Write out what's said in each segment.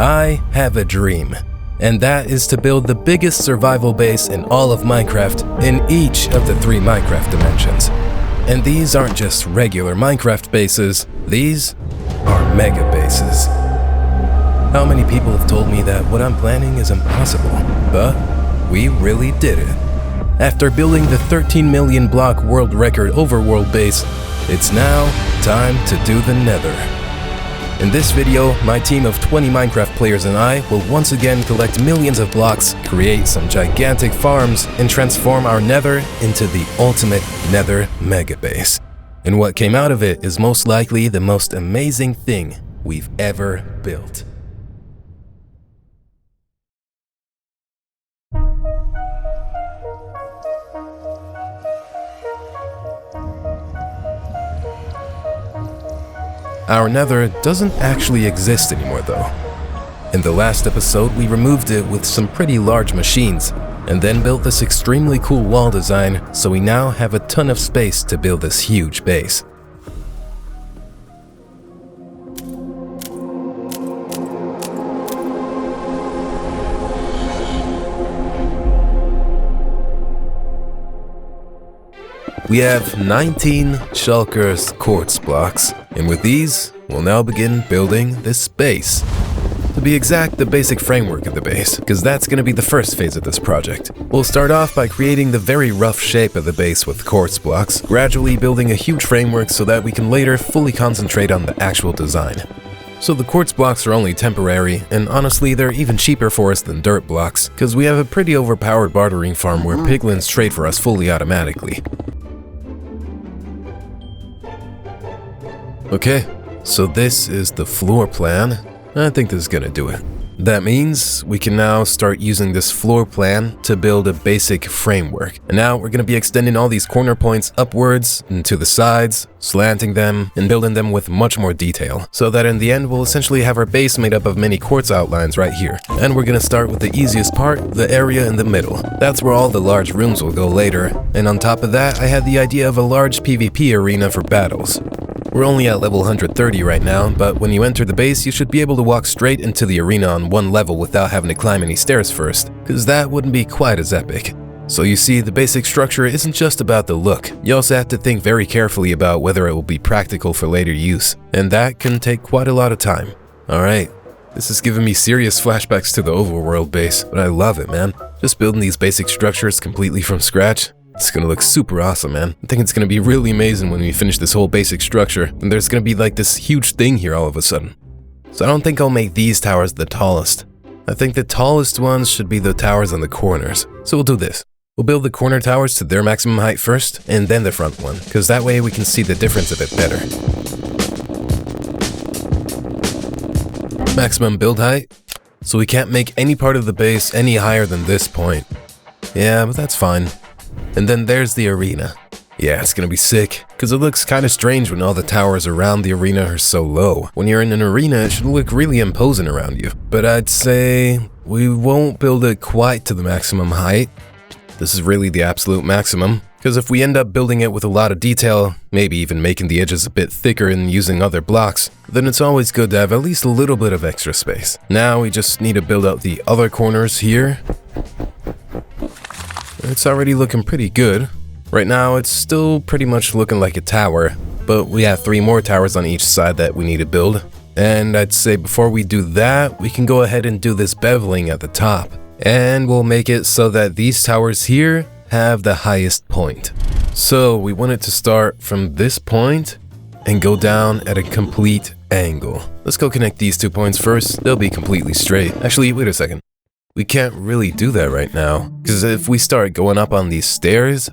I have a dream, and that is to build the biggest survival base in all of Minecraft in each of the 3 Minecraft dimensions. And these aren't just regular Minecraft bases, these are mega bases. How many people have told me that what I'm planning is impossible, but we really did it. After building the 13 million block world record overworld base, it's now time to do the Nether. In this video, my team of 20 Minecraft players and I will once again collect millions of blocks, create some gigantic farms, and transform our Nether into the ultimate Nether Mega Base. And what came out of it is most likely the most amazing thing we've ever built. Our Nether doesn't actually exist anymore though. In the last episode, we removed it with some pretty large machines, and then built this extremely cool wall design, so we now have a ton of space to build this huge base. We have 19 shulkers quartz blocks, and with these, we'll now begin building this base. To be exact, the basic framework of the base, because that's going to be the first phase of this project. We'll start off by creating the very rough shape of the base with quartz blocks, gradually building a huge framework so that we can later fully concentrate on the actual design. So the quartz blocks are only temporary, and honestly they're even cheaper for us than dirt blocks, because we have a pretty overpowered bartering farm where piglins trade for us fully automatically. Okay, so this is the floor plan. I think this is gonna do it. That means we can now start using this floor plan to build a basic framework. And now we're gonna be extending all these corner points upwards and to the sides, slanting them, and building them with much more detail, so that in the end we'll essentially have our base made up of many quartz outlines right here. And we're gonna start with the easiest part, the area in the middle. That's where all the large rooms will go later. And on top of that, I had the idea of a large PvP arena for battles. We're only at level 130 right now, but when you enter the base, you should be able to walk straight into the arena on one level without having to climb any stairs first, because that wouldn't be quite as epic. So you see, the basic structure isn't just about the look. You also have to think very carefully about whether it will be practical for later use, and that can take quite a lot of time. Alright, this is giving me serious flashbacks to the overworld base, but I love it, man. Just building these basic structures completely from scratch. It's gonna look super awesome, man. I think it's gonna be really amazing when we finish this whole basic structure, and there's gonna be like this huge thing here all of a sudden. So I don't think I'll make these towers the tallest. I think the tallest ones should be the towers on the corners. So we'll do this. We'll build the corner towers to their maximum height first, and then the front one, because that way we can see the difference a bit better. Maximum build height. So we can't make any part of the base any higher than this point. Yeah, but that's fine. And then there's the arena. Yeah, it's gonna be sick, because it looks kind of strange when all the towers around the arena are so low. When you're in an arena, it should look really imposing around you. But I'd say we won't build it quite to the maximum height. This is really the absolute maximum, because if we end up building it with a lot of detail, maybe even making the edges a bit thicker and using other blocks, then it's always good to have at least a little bit of extra space. Now we just need to build out the other corners here. It's already looking pretty good. Right now, it's still pretty much looking like a tower, but we have 3 more towers on each side that we need to build. And I'd say before we do that, we can go ahead and do this beveling at the top. And we'll make it so that these towers here have the highest point. So we want it to start from this point and go down at a complete angle. Let's go connect these 2 points first. They'll be completely straight. Actually, wait a second. We can't really do that right now, because if we start going up on these stairs,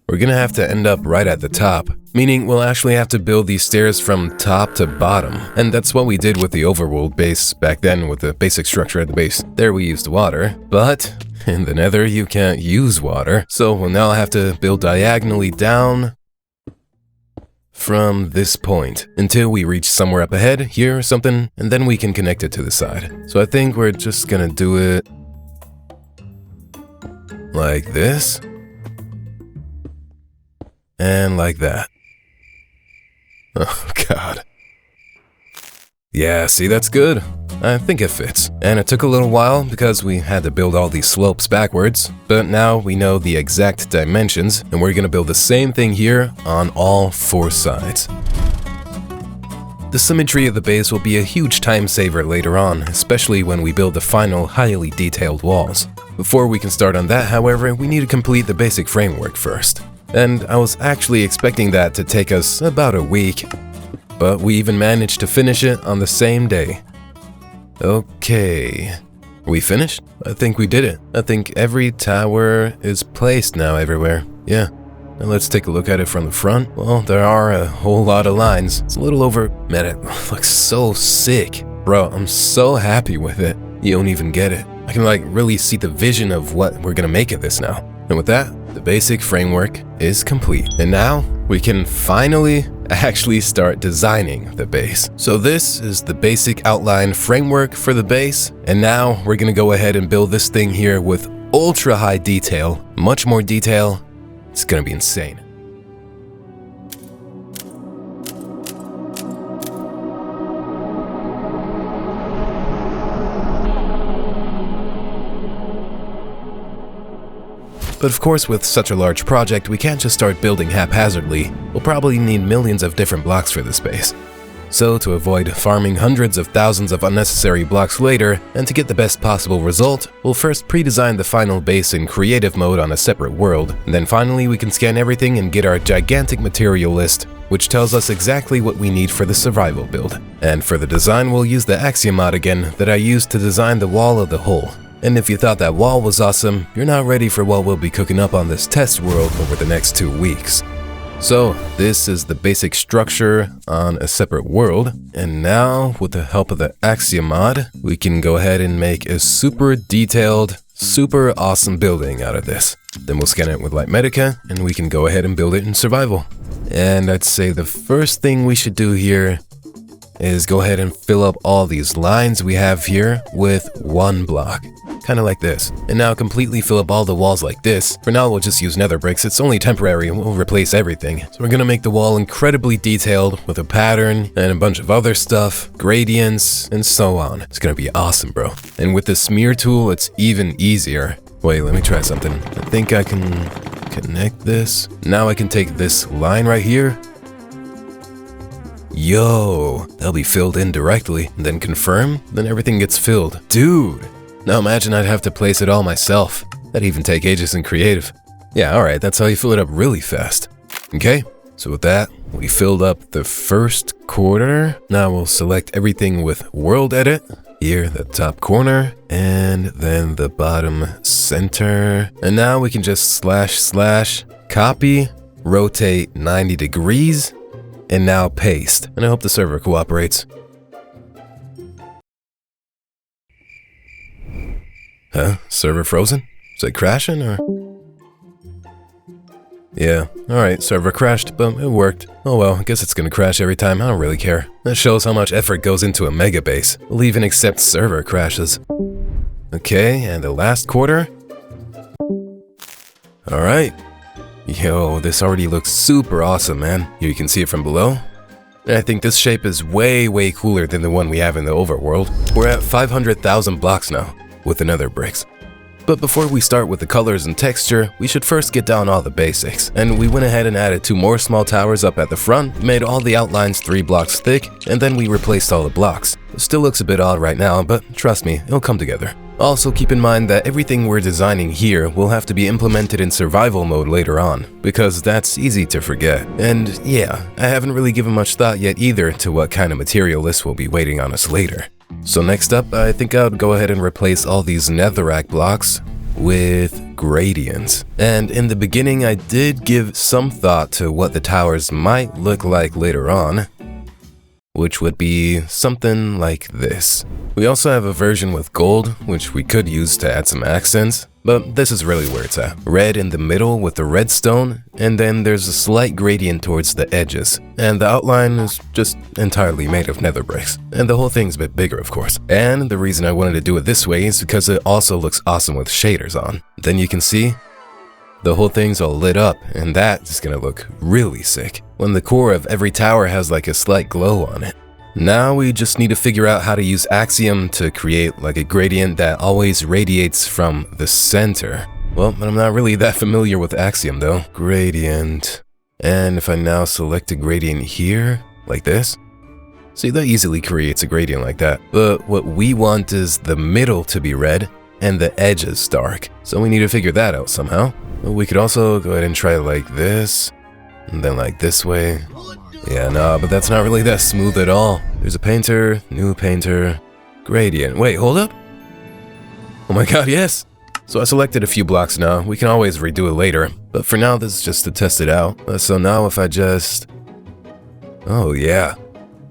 we're gonna have to end up right at the top, meaning we'll actually have to build these stairs from top to bottom. And that's what we did with the overworld base back then with the basic structure at the base. There we used water, but in the Nether you can't use water, so we'll now have to build diagonally down from this point until we reach somewhere up ahead, here or something, and then we can connect it to the side. So I think we're just gonna do it like this and like that. Oh god. Yeah, see, that's good. I think it fits. And it took a little while because we had to build all these slopes backwards, but now we know the exact dimensions, and we're gonna build the same thing here on all 4 sides. The symmetry of the base will be a huge time saver later on, especially when we build the final highly detailed walls. Before we can start on that, however, we need to complete the basic framework first. And I was actually expecting that to take us about a week, but we even managed to finish it on the same day. Okay, are we finished? I think we did it. I think every tower is placed now everywhere. Yeah. Now let's take a look at it from the front. Well, there are a whole lot of lines. It's a little over... Man, it looks so sick. Bro, I'm so happy with it. You don't even get it. I can like really see the vision of what we're gonna make of this now. And with that, the basic framework is complete. And now we can finally actually start designing the base. So this is the basic outline framework for the base. And now we're gonna go ahead and build this thing here with ultra high detail, much more detail. It's gonna be insane. But of course, with such a large project, we can't just start building haphazardly. We'll probably need millions of different blocks for this base. So to avoid farming hundreds of thousands of unnecessary blocks later, and to get the best possible result, we'll first pre-design the final base in creative mode on a separate world, and then finally we can scan everything and get our gigantic material list, which tells us exactly what we need for the survival build. And for the design, we'll use the Axiom mod again that I used to design the wall of the hole. And if you thought that wall was awesome, you're not ready for what we'll be cooking up on this test world over the next 2 weeks. So this is the basic structure on a separate world, and now with the help of the Axiom mod, we can go ahead and make a super detailed, super awesome building out of this. Then we'll scan it with Light Medica, and we can go ahead and build it in survival. And I'd say the first thing we should do here is go ahead and fill up all these lines we have here with 1 block. Kind of like this. And now completely fill up all the walls like this. For now, we'll just use nether bricks. It's only temporary and we'll replace everything. So we're gonna make the wall incredibly detailed with a pattern and a bunch of other stuff, gradients, and so on. It's gonna be awesome, bro. And with the smear tool, it's even easier. Wait, let me try something. I think I can connect this. Now I can take this line right here. Yo, that'll be filled in directly. And then confirm, then everything gets filled. Dude! Now imagine I'd have to place it all myself. That'd even take ages in creative. Yeah, alright, that's how you fill it up really fast. Okay, so with that, we filled up the first quarter. Now we'll select everything with World Edit. Here, the top corner, and then the bottom center. And now we can just // copy, rotate 90 degrees, and now paste. And I hope the server cooperates. Huh? Server frozen? Is it crashing or? Yeah, alright, server crashed, but it worked. Oh well, I guess it's gonna crash every time, I don't really care. That shows how much effort goes into a mega base. We'll even accept server crashes. Okay, and the last quarter. Alright. Yo, this already looks super awesome, man. Here you can see it from below. And I think this shape is way cooler than the one we have in the overworld. We're at 500,000 blocks now, with the nether bricks. But before we start with the colors and texture, we should first get down all the basics. And we went ahead and added 2 more small towers up at the front, made all the outlines 3 blocks thick, and then we replaced all the blocks. It still looks a bit odd right now, but trust me, it'll come together. Also keep in mind that everything we're designing here will have to be implemented in survival mode later on, because that's easy to forget. And yeah, I haven't really given much thought yet either to what kind of material list will be waiting on us later. So next up, I think I would go ahead and replace all these netherrack blocks with gradients. And in the beginning, I did give some thought to what the towers might look like later on, which would be something like this. We also have a version with gold, which we could use to add some accents, but this is really where it's at. Red in the middle with the redstone, and then there's a slight gradient towards the edges. And the outline is just entirely made of nether bricks. And the whole thing's a bit bigger, of course. And the reason I wanted to do it this way is because it also looks awesome with shaders on. Then you can see the whole thing's all lit up, and that is gonna look really sick when the core of every tower has like a slight glow on it. Now we just need to figure out how to use Axiom to create like a gradient that always radiates from the center. Well, I'm not really that familiar with Axiom though. Gradient. And if I now select a gradient here, like this, see, that easily creates a gradient like that. But what we want is the middle to be red and the edges dark. So we need to figure that out somehow. We could also go ahead and try it like this, and then like this way. Yeah, no, but that's not really that smooth at all. There's a painter, new painter, gradient. Wait, hold up. Oh my god, yes. So I selected a few blocks now. We can always redo it later. But for now, this is just to test it out. So now if I just... Oh yeah.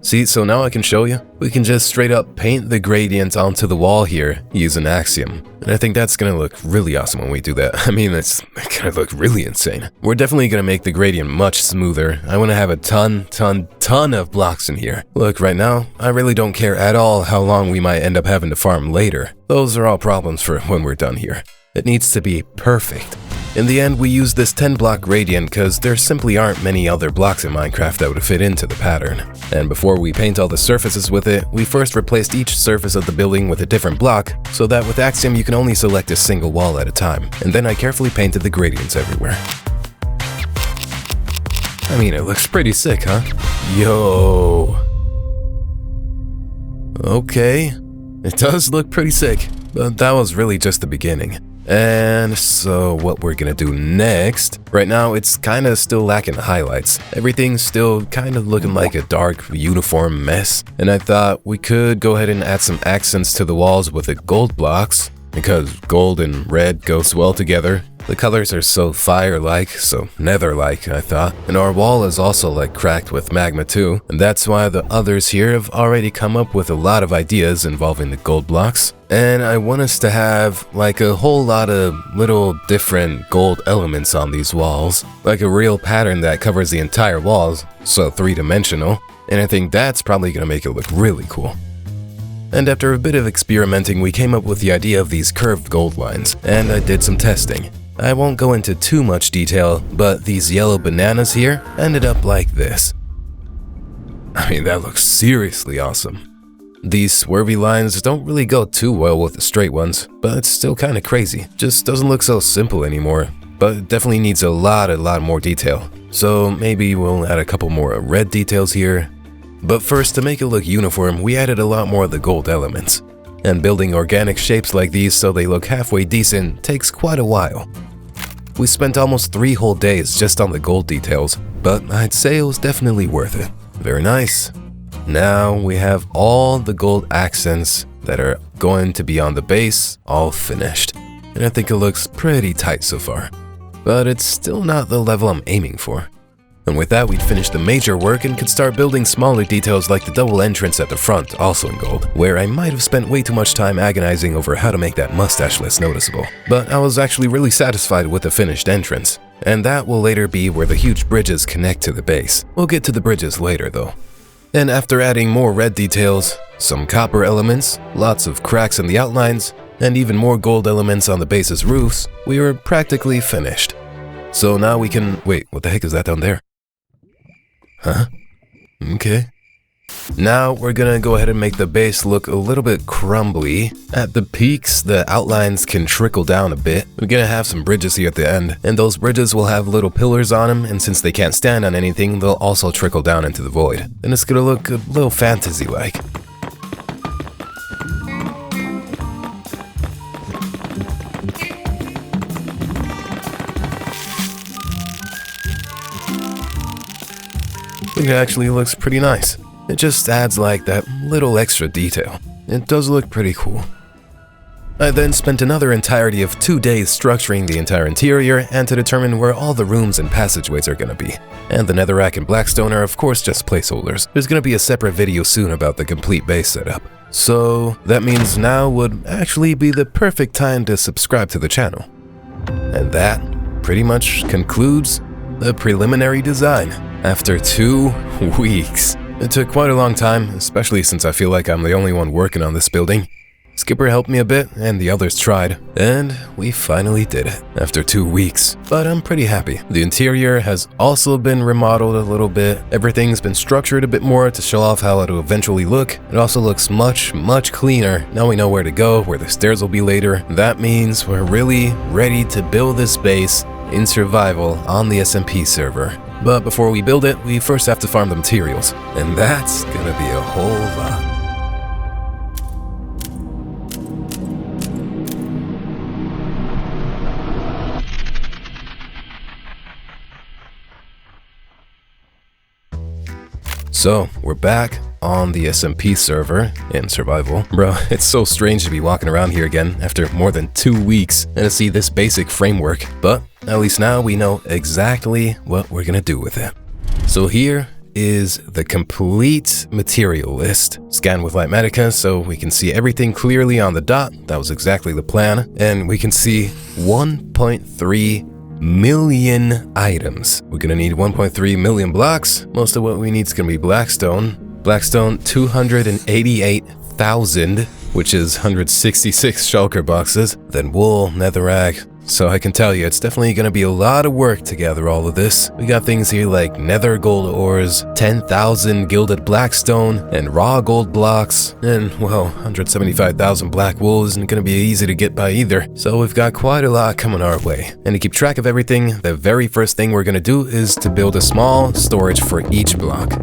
See, so now I can show you. We can just straight up paint the gradient onto the wall here using Axiom. And I think that's gonna look really awesome when we do that. I mean, it's gonna look really insane. We're definitely gonna make the gradient much smoother. I wanna have a ton of blocks in here. Look, right now, I really don't care at all how long we might end up having to farm later. Those are all problems for when we're done here. It needs to be perfect. In the end, we use this 10-block gradient because there simply aren't many other blocks in Minecraft that would fit into the pattern. And before we paint all the surfaces with it, we first replaced each surface of the building with a different block, so that with Axiom you can only select a single wall at a time. And then I carefully painted the gradients everywhere. I mean, it looks pretty sick, huh? Yo. Okay. It does look pretty sick, but that was really just the beginning. And so what we're gonna do next, right now it's kinda still lacking highlights. Everything's still kinda looking like a dark uniform mess. And I thought we could go ahead and add some accents to the walls with the gold blocks, because gold and red goes well together. The colors are so fire-like, so nether-like, I thought. And our wall is also like cracked with magma too, and that's why the others here have already come up with a lot of ideas involving the gold blocks. And I want us to have like a whole lot of little different gold elements on these walls, like a real pattern that covers the entire walls, so three-dimensional. And I think that's probably gonna make it look really cool. And after a bit of experimenting, we came up with the idea of these curved gold lines, and I did some testing. I won't go into too much detail, but these yellow bananas here ended up like this. I mean, that looks seriously awesome. These swervy lines don't really go too well with the straight ones, but it's still kinda crazy. Just doesn't look so simple anymore, but it definitely needs a lot more detail. So maybe we'll add a couple more red details here. But first, to make it look uniform, we added a lot more of the gold elements. And building organic shapes like these so they look halfway decent takes quite a while. We spent almost 3 whole days just on the gold details, but I'd say it was definitely worth it. Very nice. Now we have all the gold accents that are going to be on the base all finished. And I think it looks pretty tight so far. But it's still not the level I'm aiming for. And with that, we'd finish the major work and could start building smaller details like the double entrance at the front, also in gold, where I might have spent way too much time agonizing over how to make that mustache less noticeable. But I was actually really satisfied with the finished entrance. And that will later be where the huge bridges connect to the base. We'll get to the bridges later though. And after adding more red details, some copper elements, lots of cracks in the outlines, and even more gold elements on the base's roofs, we were practically finished. So now we can... Wait, what the heck is that down there? Huh? Okay. Now we're gonna go ahead and make the base look a little bit crumbly. At the peaks, the outlines can trickle down a bit. We're gonna have some bridges here at the end, and those bridges will have little pillars on them, and since they can't stand on anything, they'll also trickle down into the void. And it's gonna look a little fantasy-like. It actually looks pretty nice. It just adds like that little extra detail. It does look pretty cool. I then spent another entirety of 2 days structuring the entire interior and to determine where all the rooms and passageways are gonna be. And the netherrack and blackstone are of course just placeholders. There's gonna be a separate video soon about the complete base setup. So that means now would actually be the perfect time to subscribe to the channel. And that pretty much concludes the preliminary design. After 2 weeks. It took quite a long time, especially since I feel like I'm the only one working on this building. Skipper helped me a bit, and the others tried. And we finally did it, after 2 weeks. But I'm pretty happy. The interior has also been remodeled a little bit. Everything's been structured a bit more to show off how it'll eventually look. It also looks much cleaner. Now we know where to go, where the stairs will be later. That means we're really ready to build this base in survival on the SMP server. But before we build it, we first have to farm the materials. And that's gonna be a whole lot. So, we're back on the SMP server in survival. Bro, it's so strange to be walking around here again after more than 2 weeks and to see this basic framework, but at least now we know exactly what we're gonna do with it. So here is the complete material list, scanned with Lightmatica so we can see everything clearly on the dot. That was exactly the plan, and we can see 1.3 million items. We're gonna need 1.3 million blocks. Most of what we need is gonna be blackstone. Blackstone 288,000, which is 166 shulker boxes. Then wool, netherrack. So I can tell you, it's definitely gonna be a lot of work to gather all of this. We got things here like nether gold ores, 10,000 gilded blackstone, and raw gold blocks, and well, 175,000 black wool isn't gonna be easy to get by either. So we've got quite a lot coming our way. And to keep track of everything, the very first thing we're gonna do is to build a small storage for each block.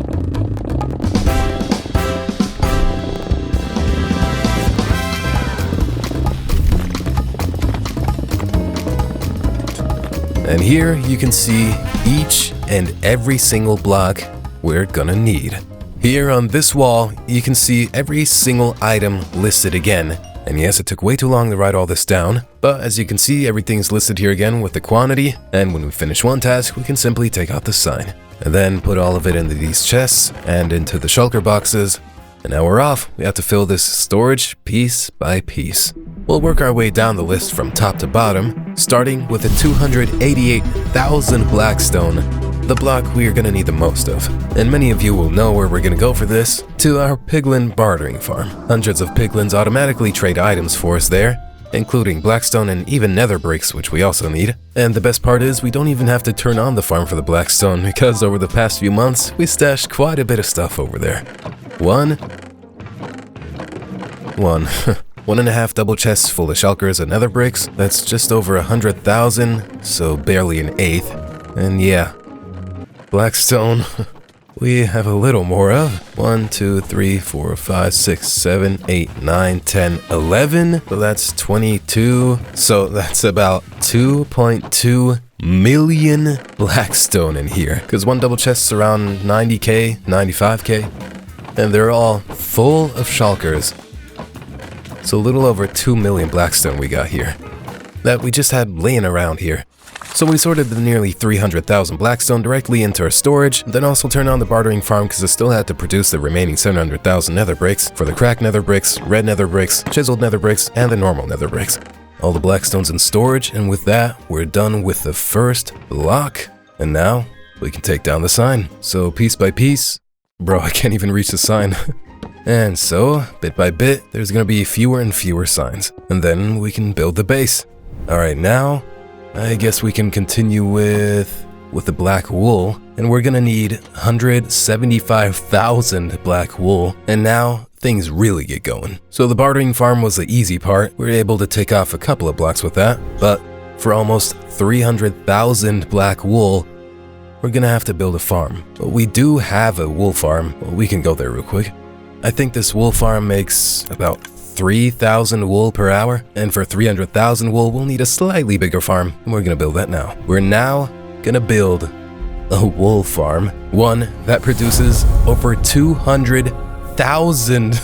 And here you can see each and every single block we're gonna need. Here on this wall, you can see every single item listed again. And yes, it took way too long to write all this down, but as you can see, everything's listed here again with the quantity, and when we finish one task, we can simply take out the sign. And then put all of it into these chests and into the shulker boxes. And now we're off. We have to fill this storage piece by piece. We'll work our way down the list from top to bottom, starting with the 288,000 blackstone, the block we are going to need the most of. And many of you will know where we're going to go for this, to our piglin bartering farm. Hundreds of piglins automatically trade items for us there, including blackstone and even nether bricks, which we also need. And the best part is we don't even have to turn on the farm for the blackstone, because over the past few months, we stashed quite a bit of stuff over there. 1.5 double chests full of shulkers and nether bricks. That's just over 100,000, so barely an eighth. And yeah, blackstone, we have a little more of. 1, 2, 3, 4, 5, 6, 7, 8, 9, 10, 11. So that's 22. So that's about 2.2 million blackstone in here. Because one double chest is around 90k, 95k. And they're all full of shulkers. So a little over 2 million blackstone we got here, that we just had laying around here. So we sorted the nearly 300,000 blackstone directly into our storage, then also turned on the bartering farm because it still had to produce the remaining 700,000 nether bricks for the cracked nether bricks, red nether bricks, chiseled nether bricks, and the normal nether bricks. All the blackstone's in storage, and with that, we're done with the first block. And now, we can take down the sign. So piece by piece, bro, I can't even reach the sign. And so, bit by bit, there's gonna be fewer and fewer signs. And then we can build the base. Alright, now, I guess we can continue with the black wool. And we're gonna need 175,000 black wool. And now, things really get going. So the bartering farm was the easy part. We were able to take off a couple of blocks with that. But for almost 300,000 black wool, we're gonna have to build a farm. But we do have a wool farm. Well, we can go there real quick. I think this wool farm makes about 3,000 wool per hour, and for 300,000 wool, we'll need a slightly bigger farm, and we're gonna build that now. We're now gonna build a wool farm, one that produces over 200,000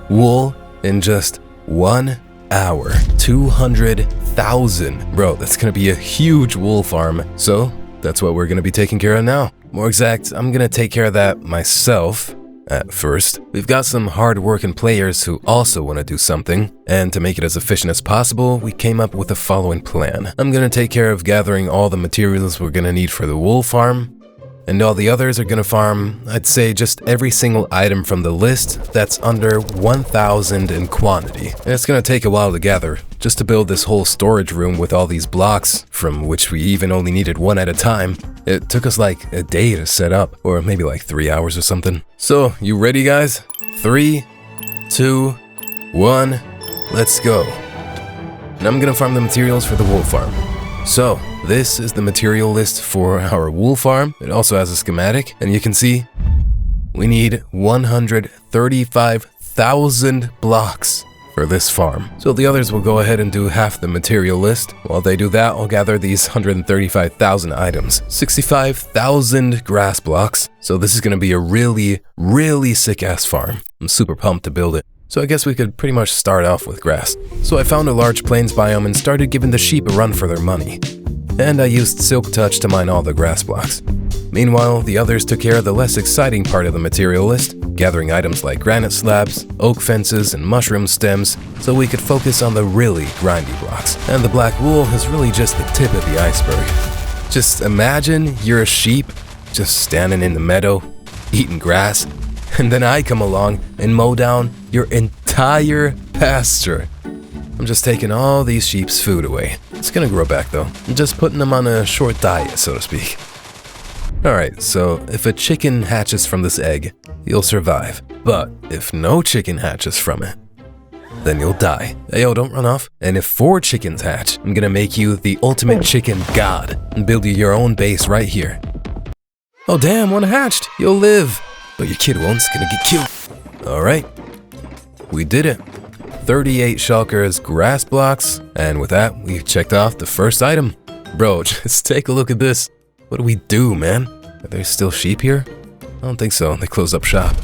wool in just 1 hour. 200,000. Bro, that's gonna be a huge wool farm, so that's what we're gonna be taking care of now. More exact, I'm gonna take care of that myself. At first, we've got some hard-working players who also want to do something, and to make it as efficient as possible, we came up with the following plan. I'm going to take care of gathering all the materials we're going to need for the wool farm, And all the others are gonna farm, I'd say, just every single item from the list that's under 1,000 in quantity. And it's gonna take a while to gather, just to build this whole storage room with all these blocks, from which we even only needed one at a time. It took us like a day to set up, or maybe like 3 hours or something. So, you ready guys? 3, 2, 1, let's go. And I'm gonna farm the materials for the wool farm. So, this is the material list for our wool farm. It also has a schematic, and you can see we need 135,000 blocks for this farm. So the others will go ahead and do half the material list. While they do that, I'll gather these 135,000 items. 65,000 grass blocks. So this is gonna be a really, really sick-ass farm. I'm super pumped to build it. So I guess we could pretty much start off with grass. So I found a large plains biome and started giving the sheep a run for their money. And I used Silk Touch to mine all the grass blocks. Meanwhile, the others took care of the less exciting part of the material list, gathering items like granite slabs, oak fences, and mushroom stems, so we could focus on the really grindy blocks. And the black wool is really just the tip of the iceberg. Just imagine you're a sheep, just standing in the meadow, eating grass, and then I come along and mow down your entire pasture. I'm just taking all these sheep's food away. It's gonna grow back though. I'm just putting them on a short diet, so to speak. Alright, so if a chicken hatches from this egg, you'll survive. But if no chicken hatches from it, then you'll die. Hey, yo, don't run off. And if 4 chickens hatch, I'm gonna make you the ultimate chicken god and build you your own base right here. Oh damn, 1 hatched. You'll live. But your kid won't, it's gonna get killed. Alright, we did it. 38 shulkers grass blocks, and with that, we've checked off the first item. Bro, just take a look at this. What do we do, man? Are there still sheep here? I don't think so, they closed up shop.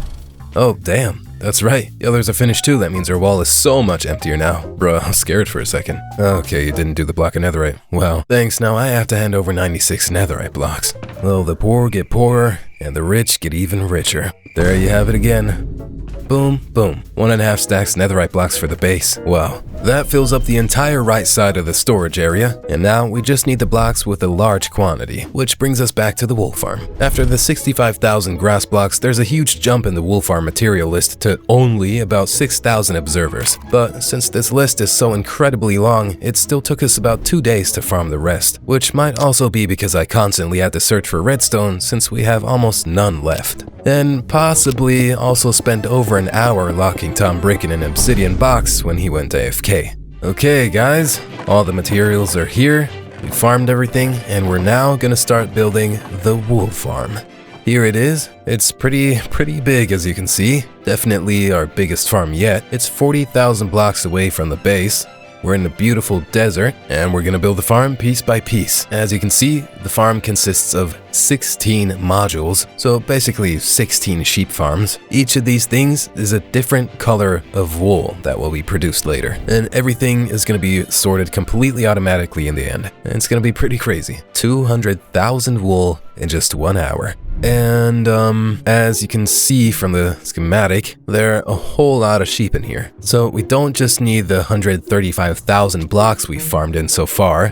Oh, damn, that's right. The others are finished too, that means our wall is so much emptier now. Bro, I was scared for a second. Okay, you didn't do the block of netherite. Well, thanks, now I have to hand over 96 netherite blocks. Well, the poor get poorer, and the rich get even richer. There you have it again. Boom, boom. 1.5 stacks netherite blocks for the base. Wow. That fills up the entire right side of the storage area, and now we just need the blocks with a large quantity, which brings us back to the wool farm. After the 65,000 grass blocks, there's a huge jump in the wool farm material list to only about 6,000 observers. But since this list is so incredibly long, it still took us about 2 days to farm the rest, which might also be because I constantly had to search for redstone since we have almost none left. And possibly also spent over an hour locking Tom Brick in an obsidian box when he went AFK. Okay guys, all the materials are here, we farmed everything, and we're now gonna start building the wool farm. Here it is. It's pretty big as you can see. Definitely our biggest farm yet. It's 40,000 blocks away from the base. We're in the beautiful desert, and we're gonna build the farm piece by piece. As you can see, the farm consists of 16 modules, so basically 16 sheep farms. Each of these things is a different color of wool that will be produced later, and everything is gonna be sorted completely automatically in the end. And it's gonna be pretty crazy. 200,000 wool in just 1 hour. And as you can see from the schematic, there are a whole lot of sheep in here. So we don't just need the 135,000 blocks we farmed in so far,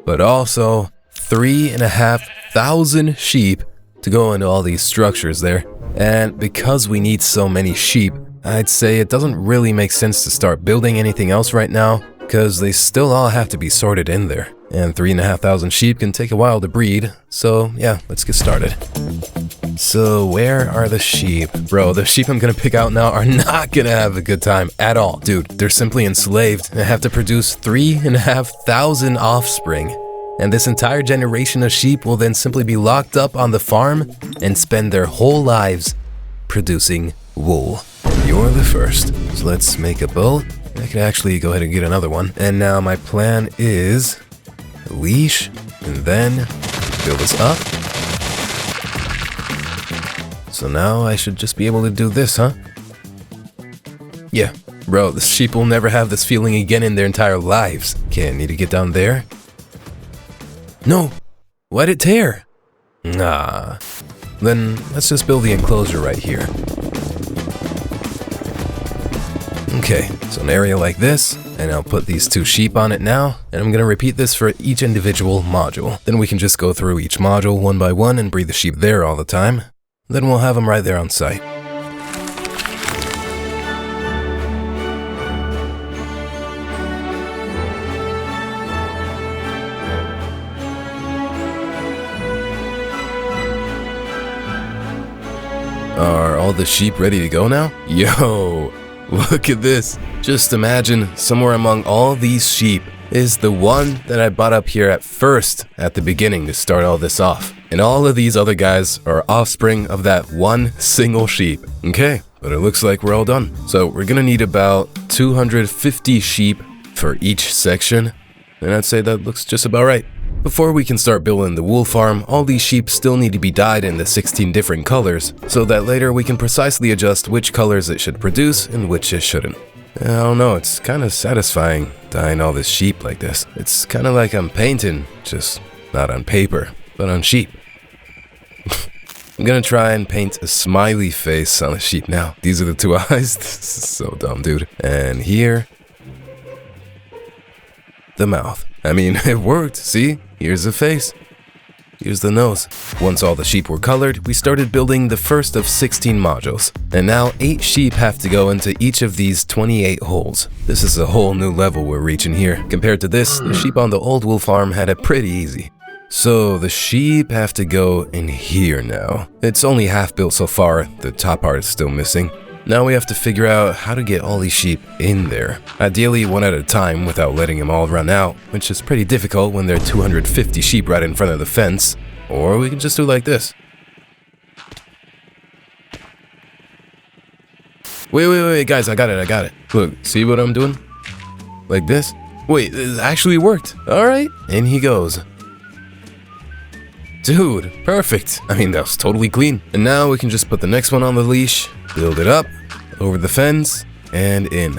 but also 3,500 sheep to go into all these structures there. And because we need so many sheep, I'd say it doesn't really make sense to start building anything else right now, because they still all have to be sorted in there. And 3,500 sheep can take a while to breed, so yeah, let's get started. So where are the sheep? Bro, the sheep I'm gonna pick out now are not gonna have a good time at all. Dude, they're simply enslaved and have to produce 3,500 offspring. And this entire generation of sheep will then simply be locked up on the farm and spend their whole lives producing wool. You're the first, so let's make a boat. I could actually go ahead and get another one. And now my plan is a leash, and then build this up. So now I should just be able to do this, huh? Yeah, bro, the sheep will never have this feeling again in their entire lives. Okay, I need to get down there. No, why'd it tear? Nah. Then let's just build the enclosure right here. Okay, so an area like this, and I'll put these 2 sheep on it now, and I'm gonna repeat this for each individual module. Then we can just go through each module one by one and breed the sheep there all the time. Then we'll have them right there on site. Are all the sheep ready to go now? Yo, look at this. Just imagine somewhere among all these sheep is the one that I brought up here at first, at the beginning to start all this off. And all of these other guys are offspring of that one single sheep. Okay, but it looks like we're all done. So we're gonna need about 250 sheep for each section. And I'd say that looks just about right. Before we can start building the wool farm, all these sheep still need to be dyed in the 16 different colors, so that later we can precisely adjust which colors it should produce and which it shouldn't. I don't know, it's kind of satisfying dyeing all this sheep like this. It's kind of like I'm painting, just not on paper, but on sheep. I'm gonna try and paint a smiley face on a sheep now. These are the 2 eyes. This is so dumb, dude. And here, the mouth. I mean, it worked, see? Here's the face. Here's the nose. Once all the sheep were colored, we started building the first of 16 modules. And now 8 sheep have to go into each of these 28 holes. This is a whole new level we're reaching here. Compared to this, the sheep on the old wool farm had it pretty easy. So the sheep have to go in here now. It's only half built so far, the top part is still missing. Now we have to figure out how to get all these sheep in there. Ideally one at a time without letting them all run out, which is pretty difficult when there are 250 sheep right in front of the fence. Or we can just do like this. Wait, guys, I got it. Look, see what I'm doing? Like this? Wait, this actually worked. Alright, in he goes. Dude, perfect. I mean, that was totally clean. And now we can just put the next one on the leash, build it up, over the fence, and in.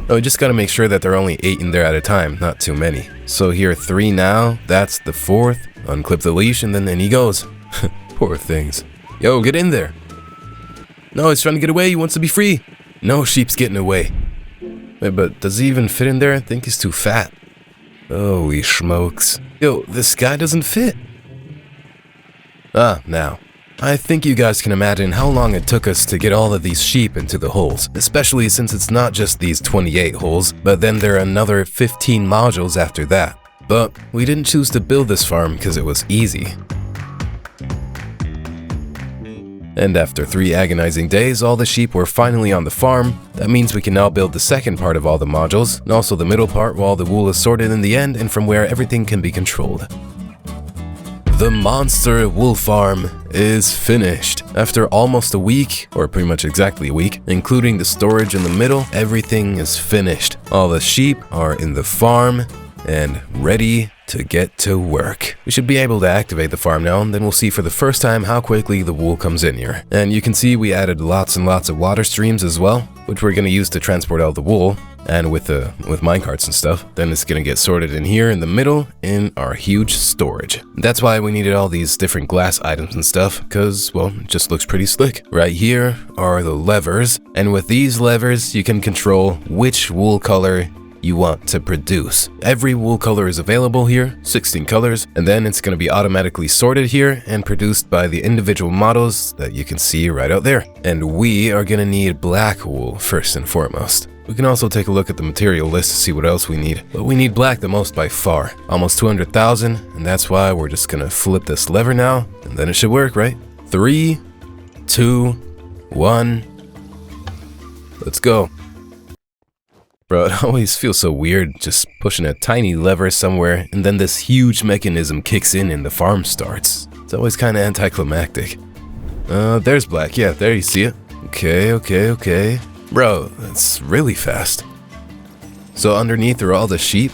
Oh, we just gotta make sure that there are only 8 in there at a time, not too many. So here are 3 now, that's the 4th. Unclip the leash and then in he goes. Poor things. Yo, get in there. No, he's trying to get away, he wants to be free. No, sheep's getting away. Wait, but does he even fit in there? I think he's too fat. Holy smokes. Yo, this guy doesn't fit. Now. I think you guys can imagine how long it took us to get all of these sheep into the holes, especially since it's not just these 28 holes, but then there are another 15 modules after that. But we didn't choose to build this farm because it was easy. And after 3 agonizing days, all the sheep were finally on the farm. That means we can now build the second part of all the modules, and also the middle part where all the wool is sorted in the end and from where everything can be controlled. The monster wool farm is finished. After almost a week, or pretty much exactly a week, including the storage in the middle, everything is finished. All the sheep are in the farm and ready to get to work. We should be able to activate the farm now, and then we'll see for the first time how quickly the wool comes in here. And you can see we added lots and lots of water streams as well, which we're going to use to transport all the wool. And with minecarts and stuff, then it's gonna get sorted in here in the middle in our huge storage. That's why we needed all these different glass items and stuff, because, well, it just looks pretty slick. Right here are the levers, and with these levers, you can control which wool color you want to produce. Every wool color is available here, 16 colors, and then it's going to be automatically sorted here and produced by the individual models that you can see right out there. And we are going to need black wool first and foremost. We can also take a look at the material list to see what else we need, but we need black the most by far, almost 200,000, and that's why we're just gonna flip this lever now, and then it should work, right? 3, 2, 1, let's go. Bro, it always feels so weird just pushing a tiny lever somewhere, and then this huge mechanism kicks in and the farm starts. It's always kind of anticlimactic. There's black, yeah, there you see it. Okay. Bro, that's really fast. So underneath are all the sheep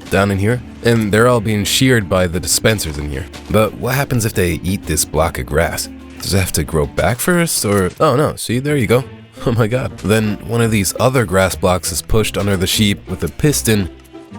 down in here, and they're all being sheared by the dispensers in here. But what happens if they eat this block of grass? Does it have to grow back first, or? Oh no, see, there you go. Oh my god. Then one of these other grass blocks is pushed under the sheep with a piston,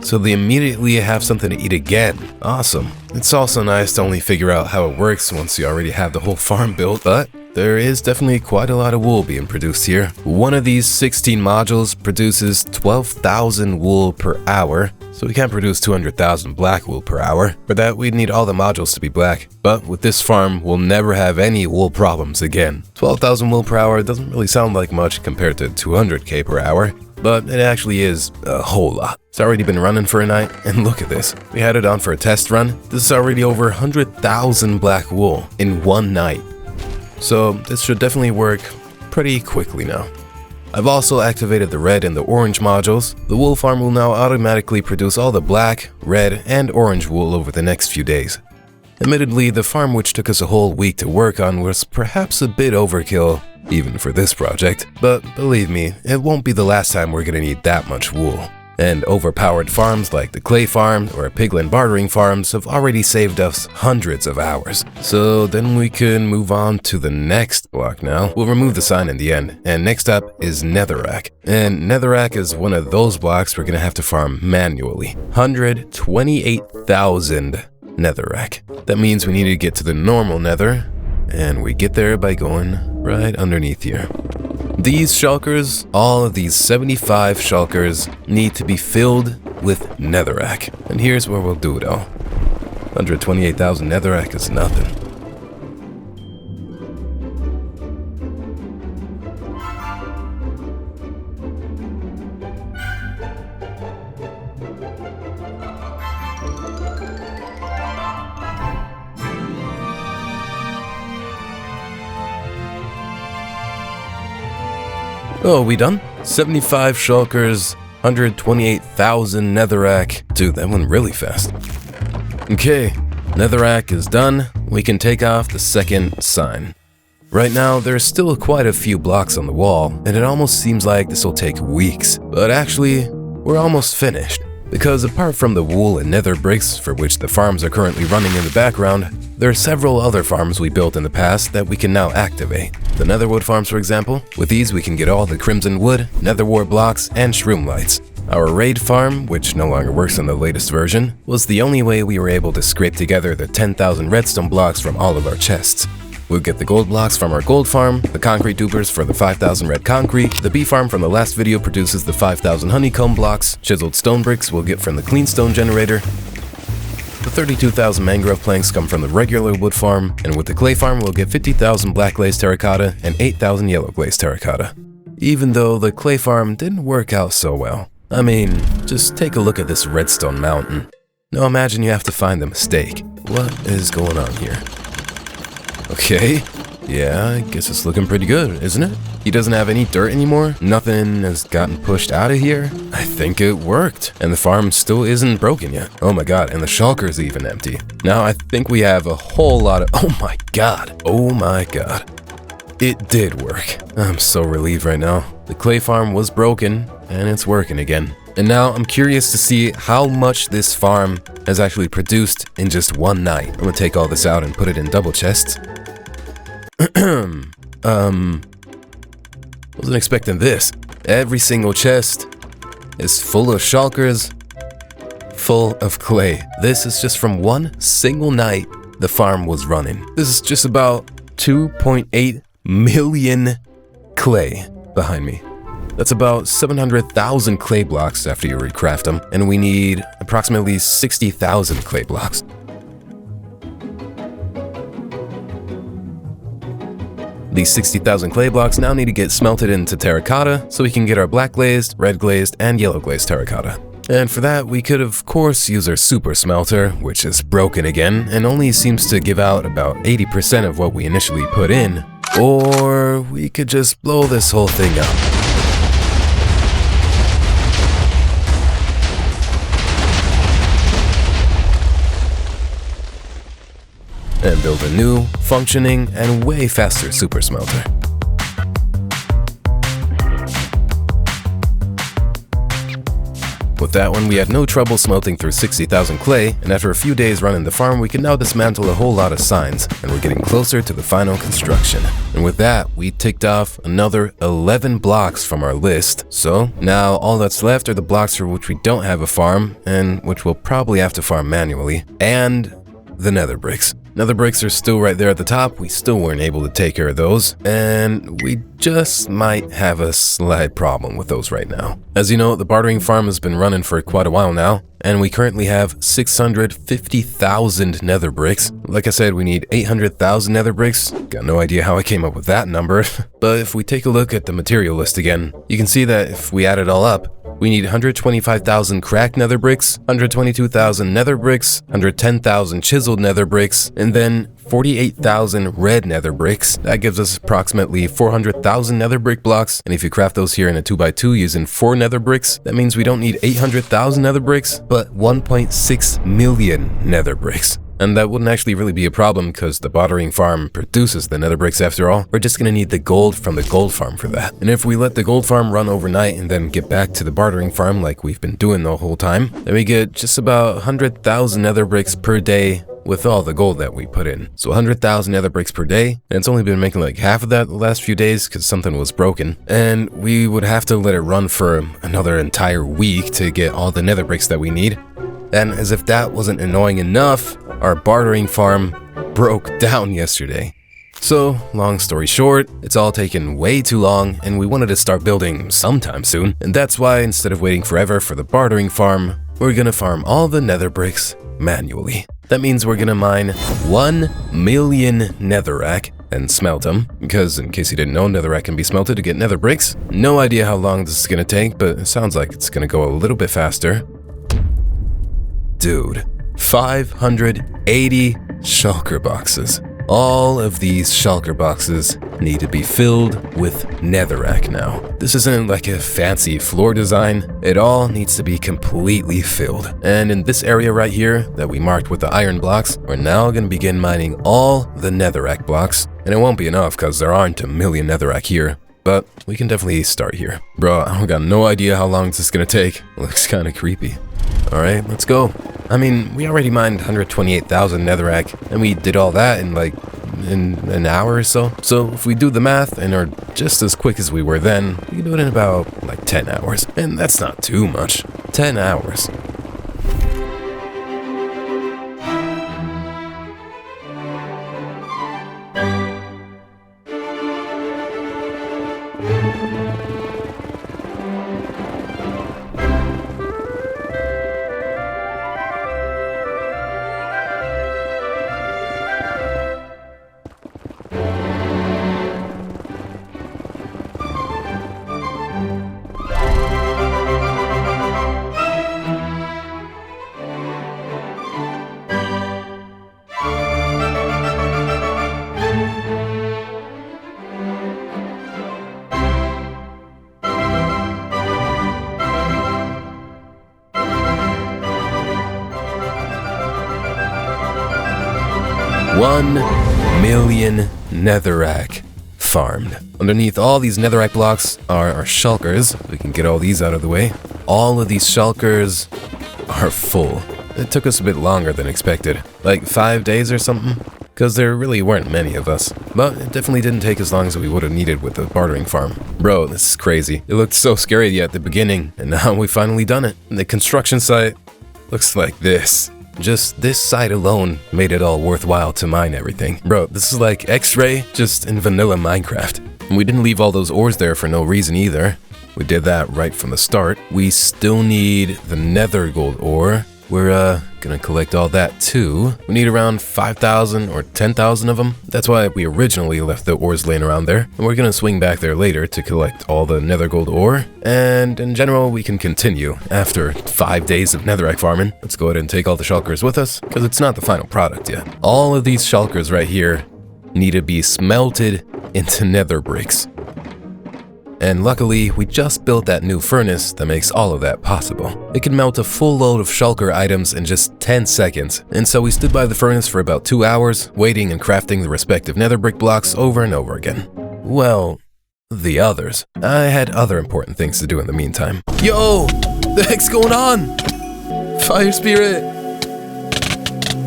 so they immediately have something to eat again. Awesome. It's also nice to only figure out how it works once you already have the whole farm built, but there is definitely quite a lot of wool being produced here. One of these 16 modules produces 12,000 wool per hour, so we can't produce 200,000 black wool per hour. For that, we'd need all the modules to be black. But with this farm, we'll never have any wool problems again. 12,000 wool per hour doesn't really sound like much compared to 200k per hour, but it actually is a whole lot. It's already been running for a night, and look at this. We had it on for a test run. This is already over 100,000 black wool in one night. So this should definitely work pretty quickly now. I've also activated the red and the orange modules. The wool farm will now automatically produce all the black, red, and orange wool over the next few days. Admittedly, the farm which took us a whole week to work on was perhaps a bit overkill, even for this project, but believe me, it won't be the last time we're gonna need that much wool. And overpowered farms like the clay farm or piglin bartering farms have already saved us hundreds of hours. So then we can move on to the next block now. We'll remove the sign in the end, and next up is netherrack. And netherrack is one of those blocks we're gonna have to farm manually. 128,000 netherrack. That means we need to get to the normal nether, and we get there by going right underneath here. These shulkers, all of these 75 shulkers, need to be filled with netherrack. And here's where we'll do it all. 128,000 netherrack is nothing. Oh, we done? 75 shulkers, 128,000 netherrack. Dude, that went really fast. Okay, netherrack is done. We can take off the second sign. Right now, there's still quite a few blocks on the wall, and it almost seems like this will take weeks. But actually, we're almost finished. Because apart from the wool and nether bricks, for which the farms are currently running in the background, there are several other farms we built in the past that we can now activate. The netherwood farms, for example. With these, we can get all the crimson wood, netherwart blocks, and shroom lights. Our raid farm, which no longer works in the latest version, was the only way we were able to scrape together the 10,000 redstone blocks from all of our chests. We'll get the gold blocks from our gold farm, the concrete dupers for the 5,000 red concrete, the bee farm from the last video produces the 5,000 honeycomb blocks, chiseled stone bricks we'll get from the clean stone generator, the 32,000 mangrove planks come from the regular wood farm, and with the clay farm we'll get 50,000 black glazed terracotta and 8,000 yellow glazed terracotta. Even though the clay farm didn't work out so well. I mean, just take a look at this redstone mountain. Now imagine you have to find the mistake. What is going on here? Okay, yeah, I guess it's looking pretty good, isn't it? He doesn't have any dirt anymore. Nothing has gotten pushed out of here. I think it worked. And the farm still isn't broken yet. Oh my god, and the shulker's even empty. Now I think we have a whole lot of... Oh my god. Oh my god. It did work. I'm so relieved right now. The clay farm was broken, and it's working again. And now I'm curious to see how much this farm has actually produced in just one night. I'm gonna take all this out and put it in double chests. Wasn't expecting this. Every single chest is full of shulkers, full of clay. This is just from one single night the farm was running. This is just about 2.8 million clay behind me. That's about 700,000 clay blocks after you recraft them, and we need approximately 60,000 clay blocks. These 60,000 clay blocks now need to get smelted into terracotta so we can get our black glazed, red glazed, and yellow glazed terracotta. And for that, we could of course use our super smelter, which is broken again and only seems to give out about 80% of what we initially put in. Or we could just blow this whole thing up. And build a new, functioning, and way faster super smelter. With that one, we had no trouble smelting through 60,000 clay, and after a few days running the farm, we can now dismantle a whole lot of signs, and we're getting closer to the final construction. And with that, we ticked off another 11 blocks from our list. So now all that's left are the blocks for which we don't have a farm, and which we'll probably have to farm manually, and the nether bricks. Nether bricks are still right there at the top. We still weren't able to take care of those. And we just might have a slight problem with those right now. As you know, the bartering farm has been running for quite a while now, and we currently have 650,000 nether bricks. Like I said, we need 800,000 nether bricks. Got no idea how I came up with that number. But if we take a look at the material list again, you can see that if we add it all up, we need 125,000 cracked nether bricks, 122,000 nether bricks, 110,000 chiseled nether bricks, and then 48,000 red nether bricks. That gives us approximately 400,000 nether brick blocks, and if you craft those here in a 2x2 using 4 nether bricks, that means we don't need 800,000 nether bricks, but 1.6 million nether bricks. And that wouldn't actually really be a problem because the bartering farm produces the nether bricks after all. We're just gonna need the gold from the gold farm for that. And if we let the gold farm run overnight and then get back to the bartering farm like we've been doing the whole time, then we get just about 100,000 nether bricks per day with all the gold that we put in. So 100,000 nether bricks per day, and it's only been making like half of that the last few days because something was broken. And we would have to let it run for another entire week to get all the nether bricks that we need. And as if that wasn't annoying enough, our bartering farm broke down yesterday. So, long story short, it's all taken way too long and we wanted to start building sometime soon. And that's why instead of waiting forever for the bartering farm, we're gonna farm all the nether bricks manually. That means we're gonna mine 1 million netherrack and smelt them, because in case you didn't know, netherrack can be smelted to get nether bricks. No idea how long this is gonna take, but it sounds like it's gonna go a little bit faster. Dude, 580 shulker boxes. All of these shulker boxes need to be filled with netherrack now. This isn't like a fancy floor design. It all needs to be completely filled. And in this area right here that we marked with the iron blocks, we're now going to begin mining all the netherrack blocks. And it won't be enough because there aren't a million netherrack here. But we can definitely start here. Bro, I got no idea how long this is going to take. Looks kind of creepy. Alright, let's go. I mean, we already mined 128,000 netherrack, and we did all that in an hour or so. So if we do the math and are just as quick as we were then, we can do it in about like 10 hours. And that's not too much. 10 hours. $1 million netherrack farmed. Underneath all these netherrack blocks are our shulkers. We can get all these out of the way. All of these shulkers are full. It took us a bit longer than expected, like 5 days or something, because there really weren't many of us. But it definitely didn't take as long as we would have needed with the bartering farm. Bro, this is crazy. It looked so scary at the beginning, and now we've finally done it. The construction site looks like this. Just this site alone made it all worthwhile to mine everything. Bro, this is like X-Ray, just in vanilla Minecraft. And we didn't leave all those ores there for no reason either. We did that right from the start. We still need the nether gold ore. We're gonna collect all that too. We need around 5,000 or 10,000 of them. That's why we originally left the ores laying around there. And we're gonna swing back there later to collect all the nether gold ore. And in general, we can continue after 5 days of netherrack farming. Let's go ahead and take all the shulkers with us, because it's not the final product yet. All of these shulkers right here need to be smelted into nether bricks. And luckily, we just built that new furnace that makes all of that possible. It can melt a full load of shulker items in just 10 seconds. And so we stood by the furnace for about 2 hours, waiting and crafting the respective nether brick blocks over and over again. Well, the others. I had other important things to do in the meantime. Yo! The heck's going on? Fire spirit!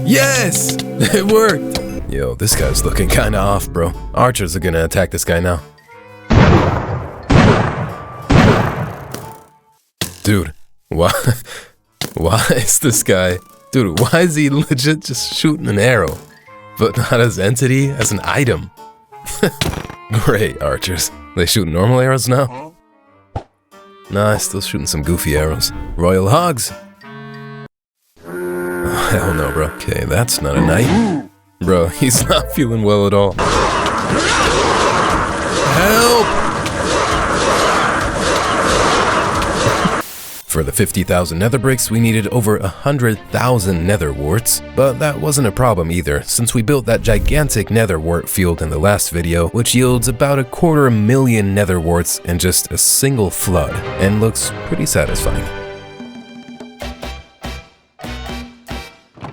Yes! It worked! Yo, this guy's looking kinda off, bro. Archers are gonna attack this guy now. Dude, why is this guy... Dude, why is he legit just shooting an arrow? but not as entity, as an item. Great, archers. They shoot normal arrows now? Nah, still shooting some goofy arrows. Royal hogs! Oh, hell no, bro. Okay, that's not a knight. Bro, he's not feeling well at all. Help! For the 50,000 nether bricks, we needed over 100,000 nether warts, but that wasn't a problem either, since we built that gigantic nether wart field in the last video, which yields about 250,000 nether warts in just a single flood, and looks pretty satisfying.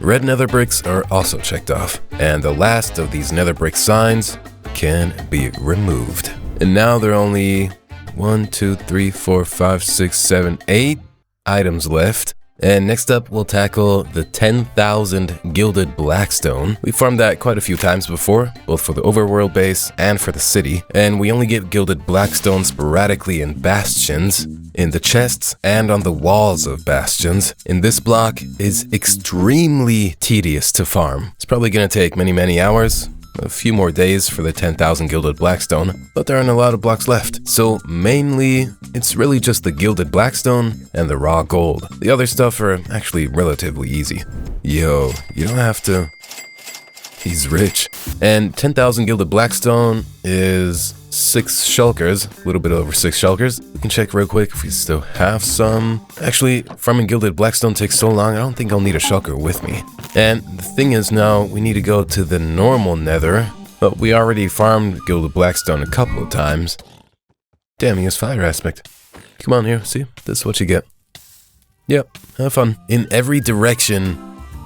Red nether bricks are also checked off, and the last of these nether brick signs can be removed. And now there are only 1, 2, 3, 4, 5, 6, 7, 8 items left. And next up, we'll tackle the 10,000 gilded blackstone. We farmed that quite a few times before, both for the overworld base and for the city. And we only get gilded blackstone sporadically in bastions, in the chests, and on the walls of bastions. And this block is extremely tedious to farm. It's probably gonna take many hours. A few more days for the 10,000 gilded blackstone, but there aren't a lot of blocks left. So mainly, it's really just the gilded blackstone and the raw gold. The other stuff are actually relatively easy. Yo, you don't have to... He's rich. And 10,000 gilded blackstone is 6 shulkers, a little bit over 6 shulkers. We can check real quick if we still have some. Actually, farming gilded blackstone takes so long, I don't think I'll need a shulker with me. And the thing is now, we need to go to the normal nether, but we already farmed gilded blackstone a couple of times. Damn, he has fire aspect. Come on here, see? This is what you get. Yep, have fun. In every direction,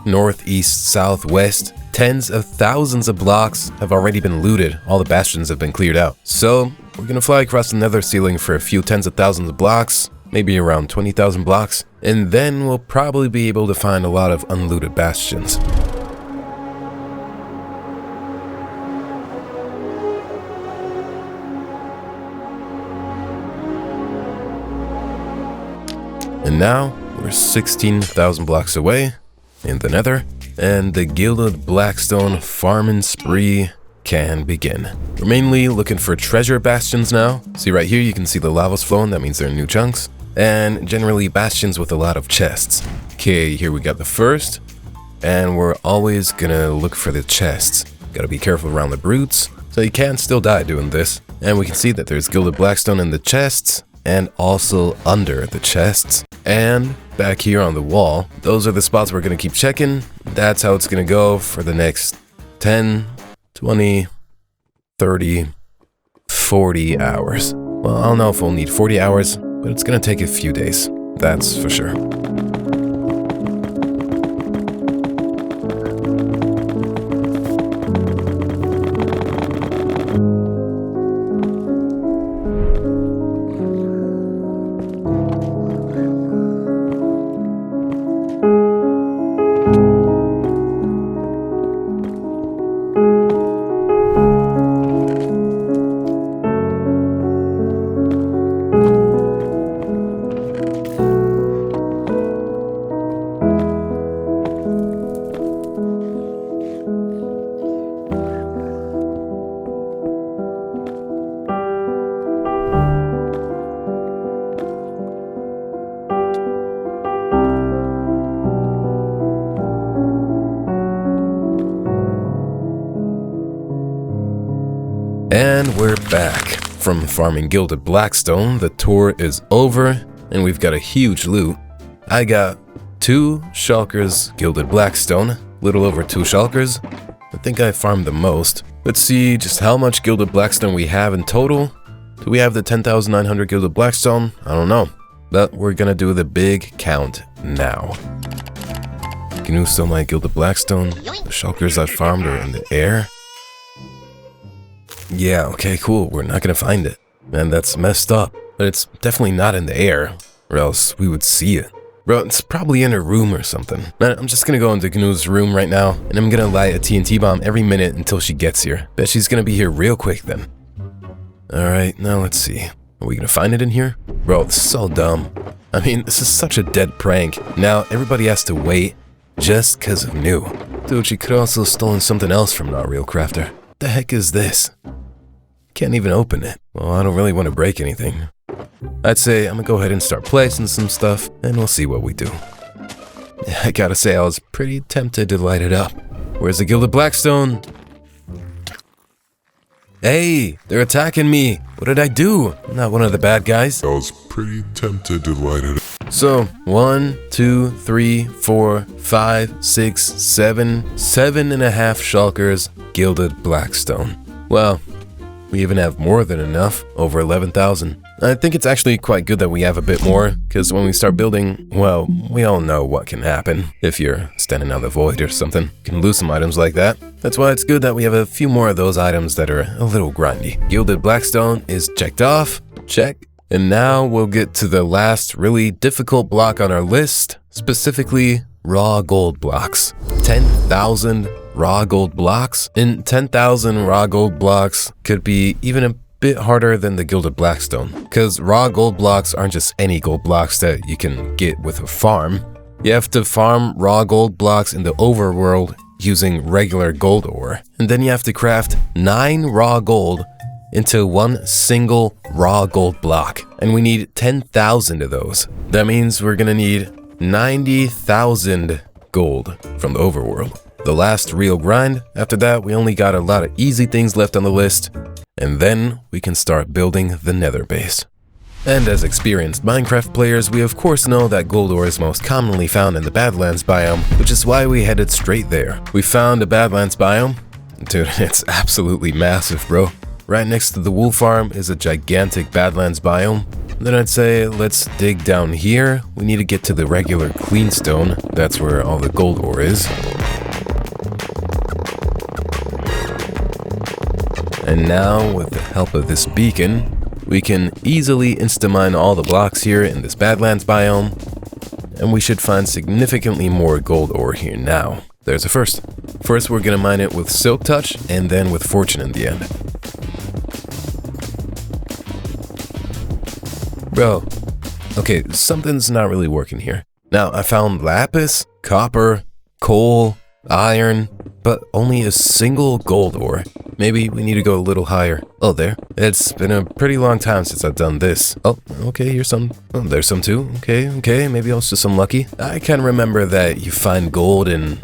north, east, south, west, tens of thousands of blocks have already been looted. All the bastions have been cleared out. So, we're gonna fly across the nether ceiling for a few tens of thousands of blocks, maybe around 20,000 blocks, and then we'll probably be able to find a lot of unlooted bastions. And now, we're 16,000 blocks away in the nether, and the gilded blackstone farming spree can begin. We're mainly looking for treasure bastions now. See right here, you can see the lava's flowing, that means they're in new chunks. And generally bastions with a lot of chests. Okay, here we got the first, and we're always gonna look for the chests. Gotta be careful around the brutes, so you can still die doing this. And we can see that there's gilded blackstone in the chests, and also under the chests, and back here on the wall. Those are the spots we're gonna keep checking. That's how it's gonna go for the next 10, 20, 30, 40 hours. Well, I don't know if we'll need 40 hours, but it's gonna take a few days. That's for sure. And we're back. From farming gilded blackstone, the tour is over, and we've got a huge loot. I got 2 shulkers gilded blackstone, a little over 2 shulkers. I think I farmed the most. Let's see just how much gilded blackstone we have in total. Do we have the 10,900 gilded blackstone? I don't know, but we're gonna do the big count now. Can you still my gilded blackstone? The shulkers I farmed are in the air. Yeah, okay, cool. We're not gonna find it. Man, that's messed up. But it's definitely not in the air, or else we would see it. Bro, it's probably in her room or something. Man, I'm just gonna go into Gnu's room right now, and I'm gonna light a TNT bomb every minute until she gets here. Bet she's gonna be here real quick then. Alright, now let's see. Are we gonna find it in here? Bro, this is so dumb. I mean, this is such a dead prank. Now, everybody has to wait just 'cause of Gnu. Dude, she could also have stolen something else from Not Real Crafter. The heck is this? Can't even open it. Well, I don't really want to break anything. I'd say I'm gonna go ahead and start placing some stuff, and we'll see what we do. I gotta say, I was pretty tempted to light it up. Where's the Gilded Blackstone? Hey, they're attacking me. What did I do? I'm not one of the bad guys. I was pretty tempted to light it up. So, 1, 2, 3, 4, 5, 6, 7, 7.5 shulkers, Gilded Blackstone. Well, we even have more than enough, over 11,000. I think it's actually quite good that we have a bit more, because when we start building, well, we all know what can happen. If you're standing on the void or something, you can lose some items like that. That's why it's good that we have a few more of those items that are a little grindy. Gilded Blackstone is checked off, check. And now we'll get to the last really difficult block on our list, specifically raw gold blocks. 10,000 raw gold blocks, and 10,000 raw gold blocks could be even a bit harder than the Gilded Blackstone, because raw gold blocks aren't just any gold blocks that you can get with a farm. You have to farm raw gold blocks in the overworld using regular gold ore, and then you have to craft 9 raw gold into one single raw gold block, and we need 10,000 of those. That means we're gonna need 90,000 gold from the overworld. The last real grind. After that, we only got a lot of easy things left on the list, and then we can start building the Nether base. And as experienced Minecraft players, we of course know that gold ore is most commonly found in the Badlands biome, which is why we headed straight there. We found a Badlands biome. Dude, it's absolutely massive, bro. Right next to the wool farm is a gigantic Badlands biome. Then I'd say let's dig down here. We need to get to the regular cleanstone. That's where all the gold ore is. And now, with the help of this beacon, we can easily insta-mine all the blocks here in this Badlands biome, and we should find significantly more gold ore here now. There's a first. First, we're gonna mine it with Silk Touch, and then with Fortune in the end. Bro, okay, something's not really working here. Now, I found lapis, copper, coal, iron, but only a single gold ore. Maybe we need to go a little higher. Oh, there. It's been a pretty long time since I've done this. Oh, okay, here's some. Oh, there's some too. Okay, maybe I was just some lucky. I can remember that you find gold in,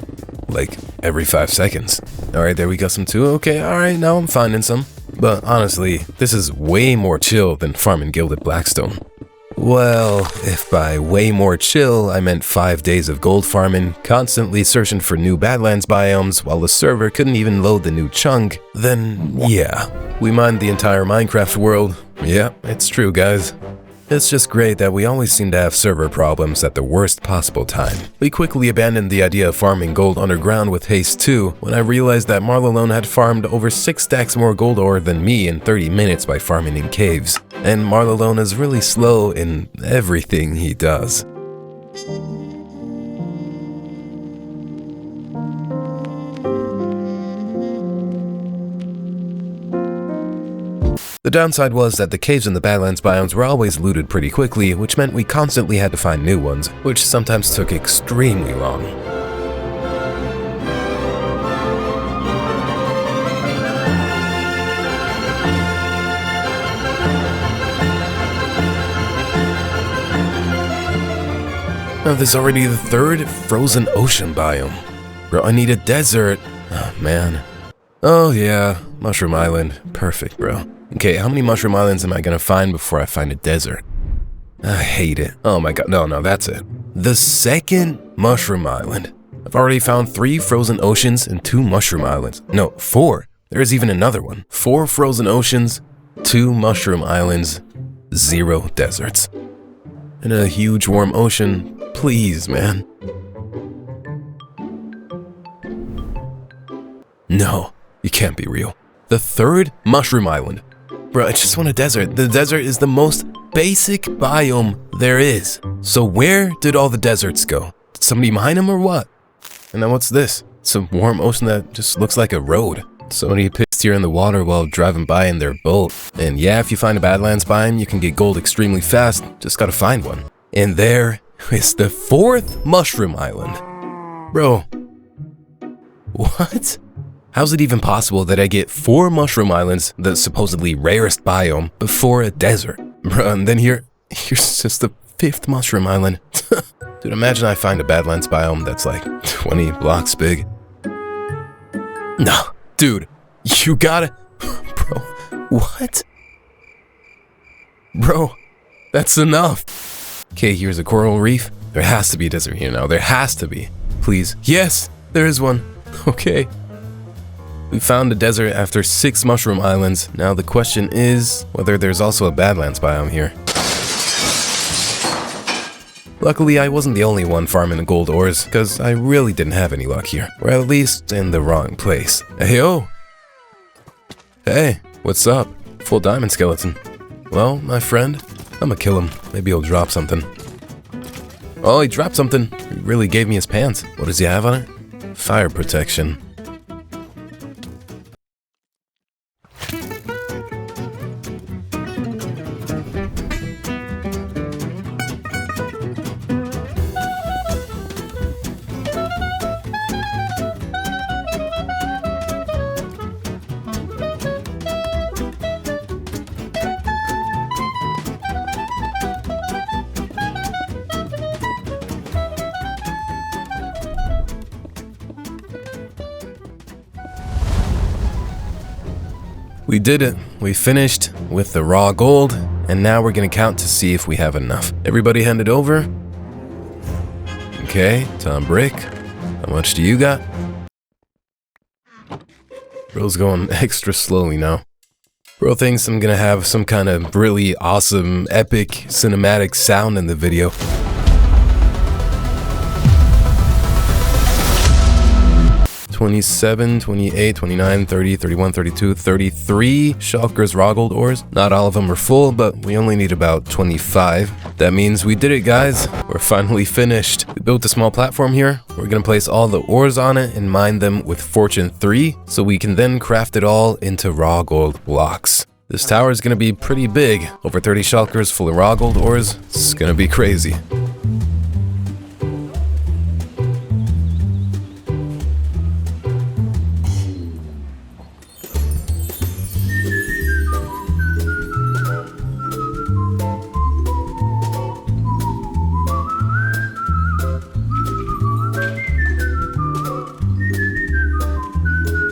like, every 5 seconds. Alright, there we got some too. Okay, alright, now I'm finding some. But honestly, this is way more chill than farming Gilded Blackstone. Well, if by way more chill I meant 5 days of gold farming, constantly searching for new Badlands biomes while the server couldn't even load the new chunk, then yeah, we mined the entire Minecraft world. Yeah, it's true, guys. It's just great that we always seem to have server problems at the worst possible time. We quickly abandoned the idea of farming gold underground with Haste 2 when I realized that Marlalone had farmed over 6 stacks more gold ore than me in 30 minutes by farming in caves. And Marlalone is really slow in everything he does. The downside was that the caves in the Badlands biomes were always looted pretty quickly, which meant we constantly had to find new ones, which sometimes took extremely long. Now there's already the 3rd frozen ocean biome. Bro, I need a desert. Oh man. Oh yeah, Mushroom Island. Perfect, bro. Okay, how many Mushroom Islands am I gonna find before I find a desert? I hate it. Oh my god, no, that's it. The 2nd Mushroom Island. I've already found 3 frozen oceans and 2 Mushroom Islands. No, 4. There's even another one. 4 frozen oceans, 2 Mushroom Islands, 0 deserts. And a huge warm ocean. Please, man. No, you can't be real. The 3rd Mushroom Island. Bro, I just want a desert. The desert is the most basic biome there is. So where did all the deserts go? Did somebody mine them or what? And then what's this? It's a warm ocean that just looks like a road. Somebody pissed here in the water while driving by in their boat. And yeah, if you find a Badlands biome, you can get gold extremely fast. Just gotta find one. And there is the 4th Mushroom Island. Bro, What? How's it even possible that I get 4 mushroom islands, the supposedly rarest biome, before a desert? Bruh, and then here's just the 5th mushroom island. Dude, imagine I find a Badlands biome that's like 20 blocks big. No, dude, you gotta... Bro, what? Bro, that's enough. Okay, here's a coral reef. There has to be a desert here now. There has to be. Please. Yes, there is one. Okay. We found a desert after 6 mushroom islands. Now the question is whether there's also a Badlands biome here. Luckily, I wasn't the only one farming the gold ores, because I really didn't have any luck here. Or at least in the wrong place. Hey, yo! Hey, what's up? Full diamond skeleton. Well, my friend, I'ma kill him. Maybe he'll drop something. Oh, he dropped something. He really gave me his pants. What does he have on it? Fire protection. We did it. We finished with the raw gold, and now we're gonna count to see if we have enough. Everybody hand it over. Okay, Tom Brick, how much do you got? Bro's going extra slowly now. Bro thinks I'm gonna have some kind of really awesome, epic, cinematic sound in the video. 27, 28, 29, 30, 31, 32, 33 shulkers raw gold ores. Not all of them are full, but we only need about 25. That means we did it, guys. We're finally finished. We built a small platform here. We're gonna place all the ores on it and mine them with Fortune 3, so we can then craft it all into raw gold blocks. This tower is gonna be pretty big. Over 30 shulkers full of raw gold ores. It's gonna be crazy.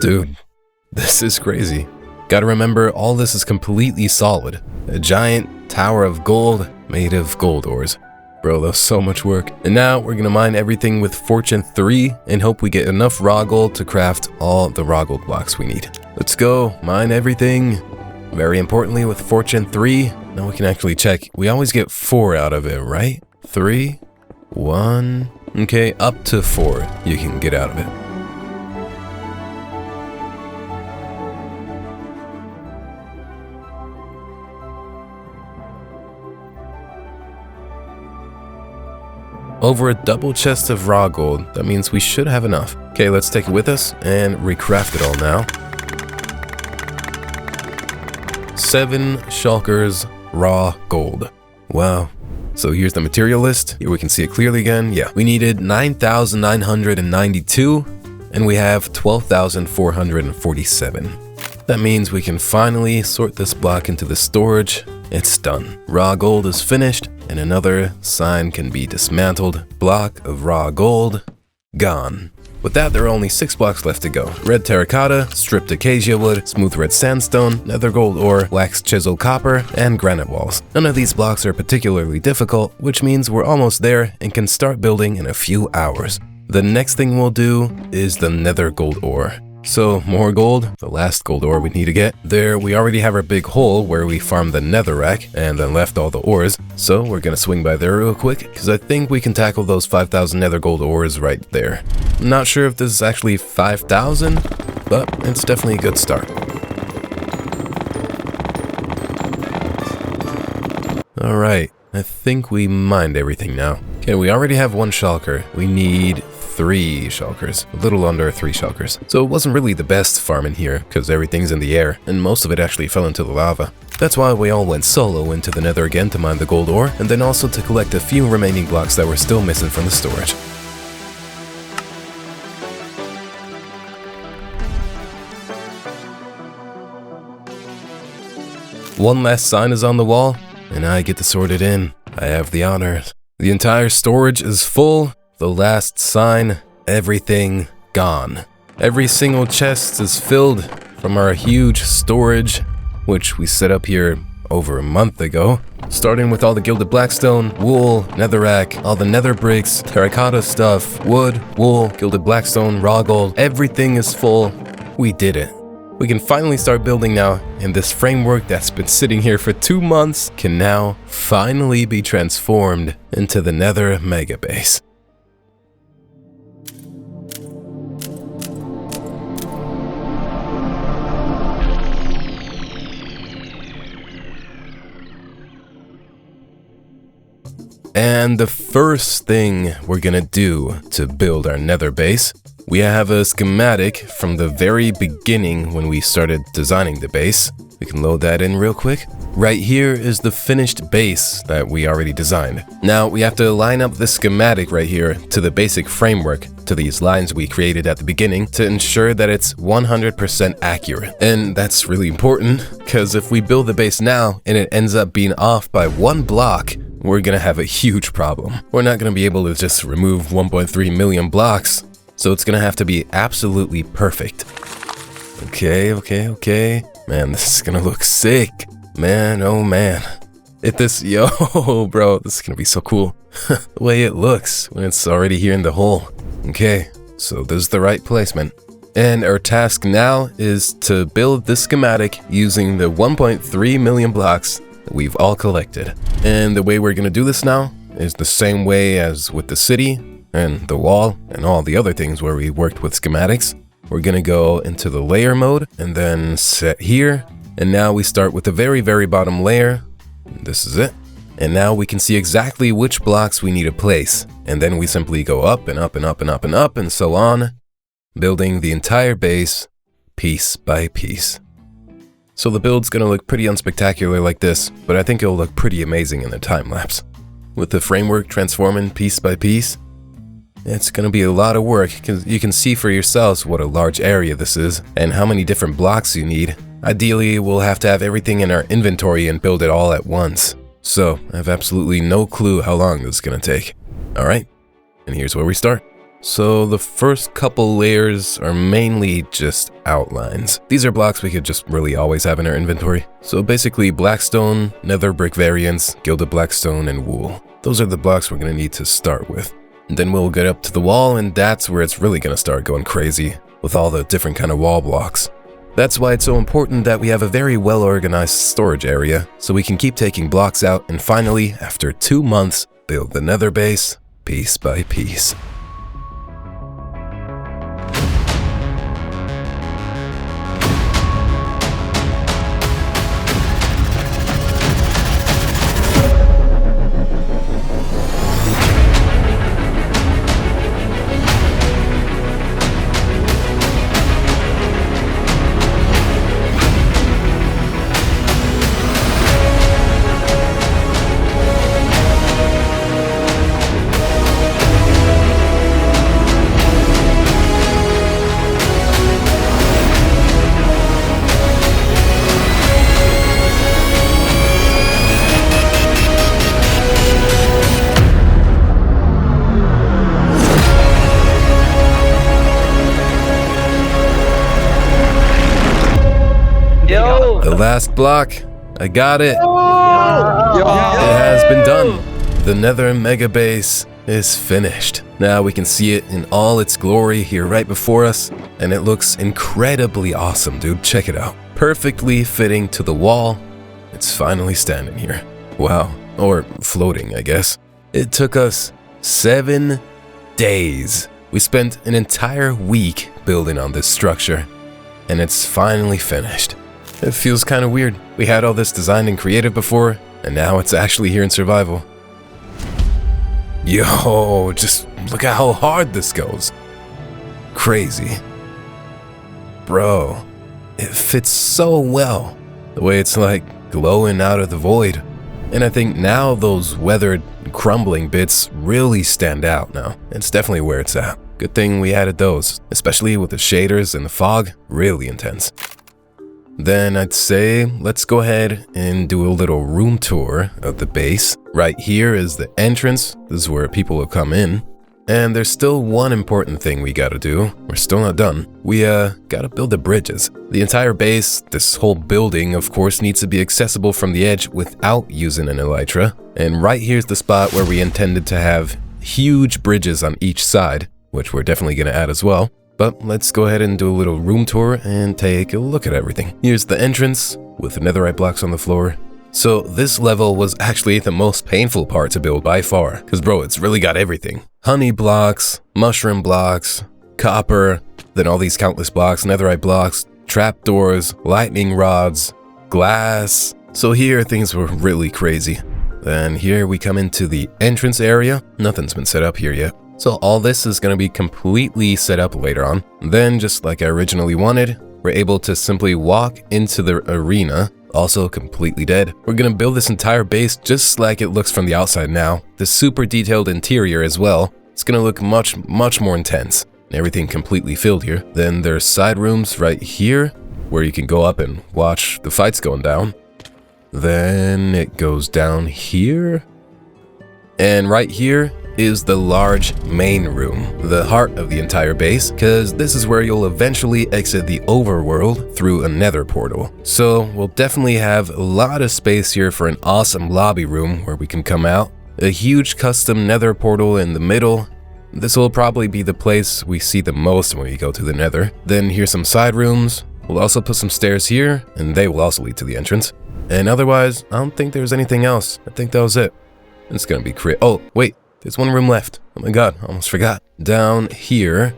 Dude, this is crazy. Gotta remember, all this is completely solid. A giant tower of gold made of gold ores. Bro, that was so much work. And now we're gonna mine everything with Fortune 3 and hope we get enough raw gold to craft all the raw gold blocks we need. Let's go, mine everything. Very importantly, with Fortune 3, now we can actually check. We always get 4 out of it, right? 3, 1, okay, up to 4 you can get out of it. Over a double chest of raw gold. That means we should have enough. Okay, let's take it with us and recraft it all now. 7 shulkers raw gold. Wow. So here's the material list. Here we can see it clearly again. Yeah, we needed 9,992 and we have 12,447. That means we can finally sort this block into the storage. It's done. Raw gold is finished, and another sign can be dismantled. Block of raw gold, gone. With that, there are only 6 blocks left to go. Red terracotta, stripped acacia wood, smooth red sandstone, nether gold ore, wax chisel copper, and granite walls. None of these blocks are particularly difficult, which means we're almost there and can start building in a few hours. The next thing we'll do is the nether gold ore. So, more gold, the last gold ore we need to get. There, we already have our big hole where we farmed the netherrack and then left all the ores. So, we're gonna swing by there real quick, because I think we can tackle those 5,000 nether gold ores right there. I'm not sure if this is actually 5,000, but it's definitely a good start. Alright, I think we mined everything now. Okay, we already have 1 shulker. We need 3 shulkers, a little under 3 shulkers. So it wasn't really the best farm in here, because everything's in the air, and most of it actually fell into the lava. That's why we all went solo into the nether again to mine the gold ore, and then also to collect a few remaining blocks that were still missing from the storage. One last sign is on the wall, and I get to sort it in. I have the honors. The entire storage is full. The last sign, everything gone. Every single chest is filled from our huge storage, which we set up here over a month ago. Starting with all the gilded blackstone, wool, netherrack, all the nether bricks, terracotta stuff, wood, wool, gilded blackstone, raw gold, everything is full. We did it. We can finally start building now, and this framework that's been sitting here for 2 months can now finally be transformed into the Nether Mega Base. And the first thing we're gonna do to build our nether base, we have a schematic from the very beginning when we started designing the base. We can load that in real quick. Right here is the finished base that we already designed. Now we have to line up the schematic right here to the basic framework, to these lines we created at the beginning, to ensure that it's 100% accurate. And that's really important, because if we build the base now and it ends up being off by 1 block, we're gonna have a huge problem. We're not gonna be able to just remove 1.3 million blocks, so it's gonna have to be absolutely perfect. Okay. Man, this is gonna look sick. Man, oh man. Yo, bro, this is gonna be so cool. The way it looks when it's already here in the hole. Okay, so this is the right placement. And our task now is to build this schematic using the 1.3 million blocks that we've all collected. And the way we're gonna do this now is the same way as with the city and the wall and all the other things where we worked with schematics. We're gonna go into the layer mode and then set here. And now we start with the very, very bottom layer. This is it. And now we can see exactly which blocks we need to place. And then we simply go up and up and up and up and up and so on, building the entire base piece by piece. So the build's gonna look pretty unspectacular like this, but I think it'll look pretty amazing in the time lapse. With the framework transforming piece by piece, it's gonna be a lot of work, because you can see for yourselves what a large area this is and how many different blocks you need. Ideally, we'll have to have everything in our inventory and build it all at once. So I have absolutely no clue how long this is gonna take. All right, and here's where we start. So the first couple layers are mainly just outlines. These are blocks we could just really always have in our inventory. So basically blackstone, nether brick variants, gilded blackstone, and wool. Those are the blocks we're gonna need to start with. And then we'll get up to the wall, and that's where it's really gonna start going crazy with all the different kind of wall blocks. That's why it's so important that we have a very well organized storage area so we can keep taking blocks out and finally, after 2 months, build the nether base piece by piece. The last block, I got it. It has been done. The Nether Mega Base is finished. Now we can see it in all its glory here right before us, and it looks incredibly awesome, dude. Check it out. Perfectly fitting to the wall. It's finally standing here. Wow. Or floating, I guess. It took us 7 days. We spent an entire week building on this structure, and it's finally finished. It feels kind of weird. We had all this designed and creative before, and now it's actually here in survival. Yo, just look at how hard this goes. Crazy. Bro, it fits so well. The way it's like glowing out of the void. And I think now those weathered, crumbling bits really stand out now. It's definitely where it's at. Good thing we added those, especially with the shaders and the fog, really intense. Then I'd say let's go ahead and do a little room tour of the base. Right here is the entrance. This is where people will come in. And there's still one important thing we gotta do. We're still not done. We gotta build the bridges. The entire base, this whole building, of course, needs to be accessible from the edge without using an elytra. And right here's the spot where we intended to have huge bridges on each side, which we're definitely gonna add as well. But let's go ahead and do a little room tour and take a look at everything. Here's the entrance with netherite blocks on the floor. So this level was actually the most painful part to build by far, because bro, it's really got everything. Honey blocks, mushroom blocks, copper, then all these countless blocks, netherite blocks, trapdoors, lightning rods, glass. So here things were really crazy. Then here we come into the entrance area. Nothing's been set up here yet. So all this is going to be completely set up later on. Then just like I originally wanted, we're able to simply walk into the arena. Also completely dead. We're gonna build this entire base just like it looks from the outside now. The super detailed interior as well. It's gonna look much more intense. Everything completely filled here. Then there's side rooms right here where you can go up and watch the fights going down. Then it goes down here. And right here is the large main room, the heart of the entire base, because this is where you'll eventually exit the overworld through a nether portal. So we'll definitely have a lot of space here for an awesome lobby room where we can come out, a huge custom nether portal in the middle. This will probably be the place we see the most when we go to the nether. Then here's some side rooms. We'll also put some stairs here, and they will also lead to the entrance. And otherwise, I don't think there's anything else. I think that was it. It's gonna be oh, wait. There's one room left. Oh my god, almost forgot. Down here.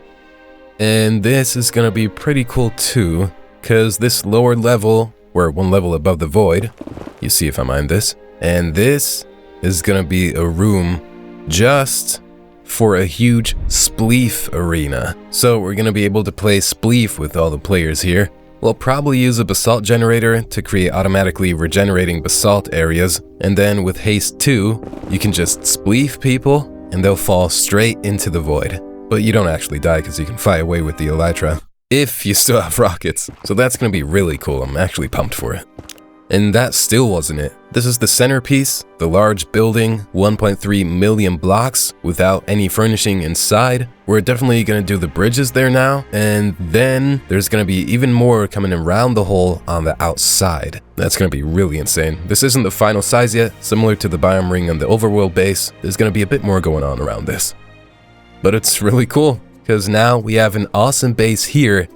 And this is gonna be pretty cool too, because this lower level, we're one level above the void. You see if I mind this. And this is gonna be a room just for a huge spleef arena. So we're gonna be able to play spleef with all the players here. We'll probably use a basalt generator to create automatically regenerating basalt areas, and then with haste 2, you can just spleef people and they'll fall straight into the void. But you don't actually die because you can fly away with the elytra, if you still have rockets. So that's gonna be really cool. I'm actually pumped for it. And that still wasn't it. This is the centerpiece, the large building, 1.3 million blocks without any furnishing inside. We're definitely gonna do the bridges there now, and then there's gonna be even more coming around the hole on the outside. That's gonna be really insane. This isn't the final size yet. Similar to the biome ring and the overworld base, there's gonna be a bit more going on around this. But it's really cool, because now we have an awesome base here,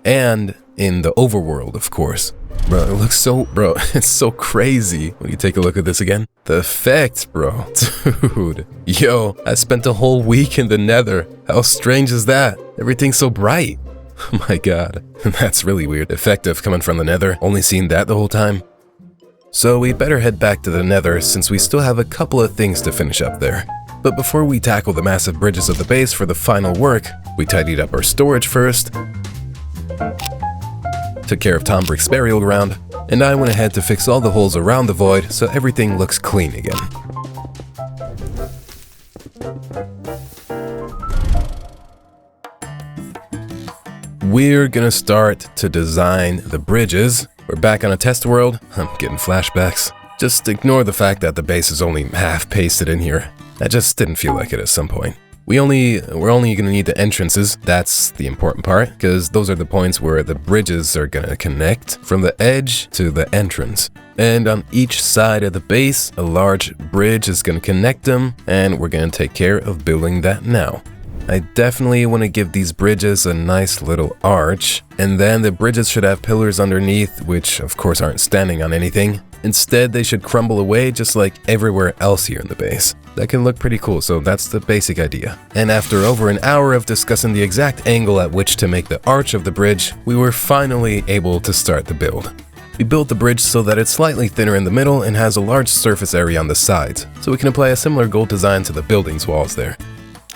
and in the overworld, of course. Bro, it looks so, it's so crazy when you take a look at this again. The effect, bro, dude. Yo, I spent a whole week in the nether. How strange is that? Everything's so bright. Oh my god, that's really weird. Effective coming from the nether, only seen that the whole time. So we better head back to the nether since we still have a couple of things to finish up there. But before we tackle the massive bridges of the base for the final work, we tidied up our storage first, took care of Tom Brick's burial ground, and I went ahead to fix all the holes around the void so everything looks clean again. We're gonna start to design the bridges. We're back on a test world. I'm getting flashbacks. Just ignore the fact that the base is only half pasted in here. I just didn't feel like it at some point. We're only gonna need the entrances. That's the important part, because those are the points where the bridges are gonna connect from the edge to the entrance. And on each side of the base, a large bridge is gonna connect them, and we're gonna take care of building that now. I definitely want to give these bridges a nice little arch, and then the bridges should have pillars underneath, which of course aren't standing on anything. Instead, they should crumble away just like everywhere else here in the base. That can look pretty cool, so that's the basic idea. And after over an hour of discussing the exact angle at which to make the arch of the bridge, we were finally able to start the build. We built the bridge so that it's slightly thinner in the middle and has a large surface area on the sides, so we can apply a similar gold design to the building's walls there.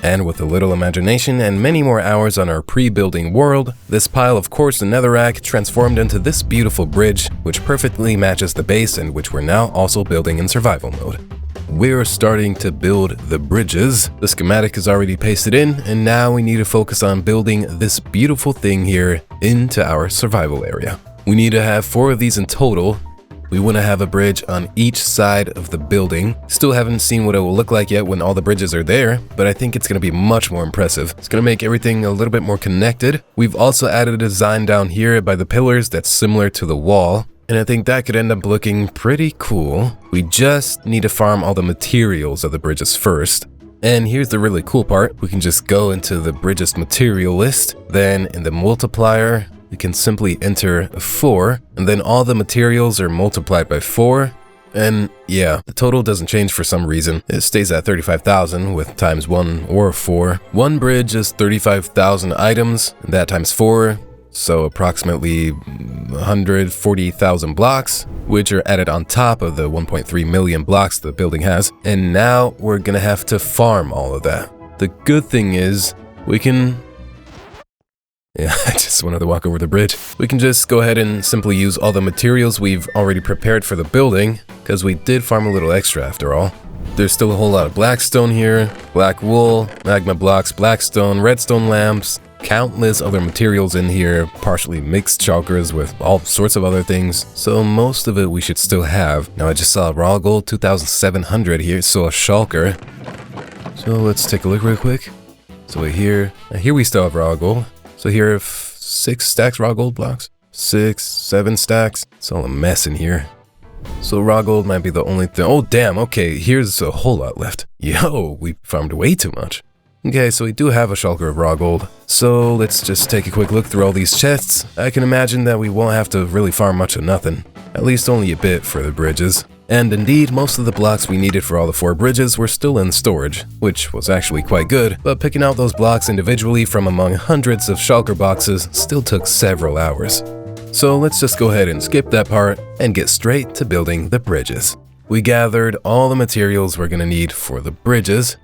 And with a little imagination and many more hours on our pre-building world, this pile of quartz and netherrack transformed into this beautiful bridge, which perfectly matches the base and which we're now also building in survival mode. We're starting to build the bridges. The schematic is already pasted in, and now we need to focus on building this beautiful thing here into our survival area. We need to have 4 of these in total. We want to have a bridge on each side of the building. Still haven't seen what it will look like yet when all the bridges are there, but I think it's going to be much more impressive. It's going to make everything a little bit more connected. We've also added a design down here by the pillars that's similar to the wall, and I think that could end up looking pretty cool. We just need to farm all the materials of the bridges first. And here's the really cool part. We can just go into the bridges material list. Then in the multiplier, we can simply enter 4, and then all the materials are multiplied by 4. And yeah, the total doesn't change for some reason. It stays at 35,000 with times 1 or 4. One bridge is 35,000 items, and that times 4. So approximately 140,000 blocks, which are added on top of the 1.3 million blocks the building has. And now we're gonna have to farm all of that. The good thing is we can... Yeah, I just wanted to walk over the bridge. We can just go ahead and simply use all the materials we've already prepared for the building, because we did farm a little extra after all. There's still a whole lot of blackstone here, black wool, magma blocks, blackstone, redstone lamps, countless other materials in here, partially mixed shulkers with all sorts of other things. So most of it we should still have. Now I just saw raw gold 2,700 here, so a shulker. So let's take a look real quick. So here we still have raw gold. So here are 6 stacks raw gold blocks. 6, 7 stacks. It's all a mess in here. So raw gold might be the only thing. Oh damn, okay, here's a whole lot left. Yo, we farmed way too much. Okay, so we do have a shulker of raw gold. So let's just take a quick look through all these chests. I can imagine that we won't have to really farm much of nothing. At least only a bit for the bridges. And indeed, most of the blocks we needed for all the 4 bridges were still in storage, which was actually quite good, but picking out those blocks individually from among hundreds of shulker boxes still took several hours. So let's just go ahead and skip that part and get straight to building the bridges. We gathered all the materials we're gonna need for the bridges,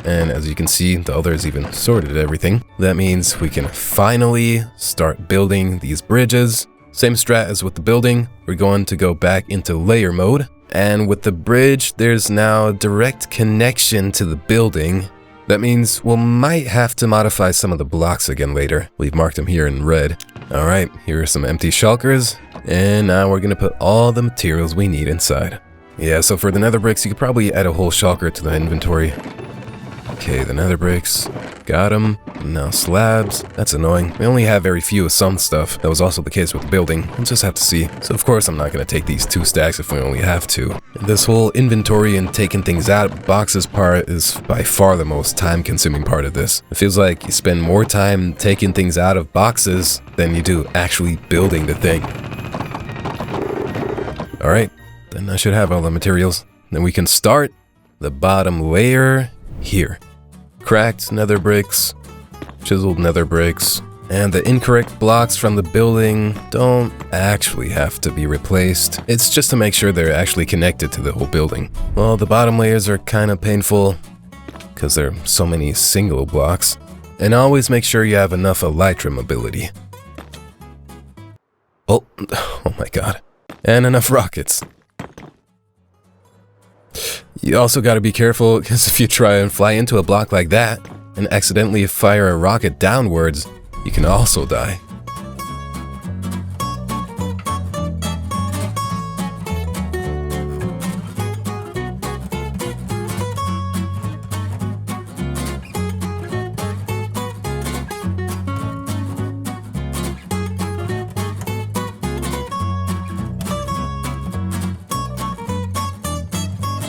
and as you can see, the others even sorted everything. That means we can finally start building these bridges. Same strat as with the building, we're going to go back into layer mode. And with the bridge, there's now a direct connection to the building. That means we might have to modify some of the blocks again later. We've marked them here in red. Alright, here are some empty shulkers. And now we're gonna put all the materials we need inside. Yeah, so for the nether bricks, you could probably add a whole shulker to the inventory. Okay, the nether bricks. Got them. Now slabs. That's annoying. We only have very few of some stuff. That was also the case with the building. We'll just have to see. So of course I'm not going to take these 2 stacks if we only have 2. This whole inventory and taking things out of boxes part is by far the most time consuming part of this. It feels like you spend more time taking things out of boxes than you do actually building the thing. Alright, then I should have all the materials. Then we can start the bottom layer here. Cracked nether bricks, chiseled nether bricks, and the incorrect blocks from the building don't actually have to be replaced. It's just to make sure they're actually connected to the whole building. Well, the bottom layers are kind of painful because there are so many single blocks. And always make sure you have enough elytra mobility. Oh my god. And enough rockets. You also gotta be careful, because if you try and fly into a block like that and accidentally fire a rocket downwards, you can also die.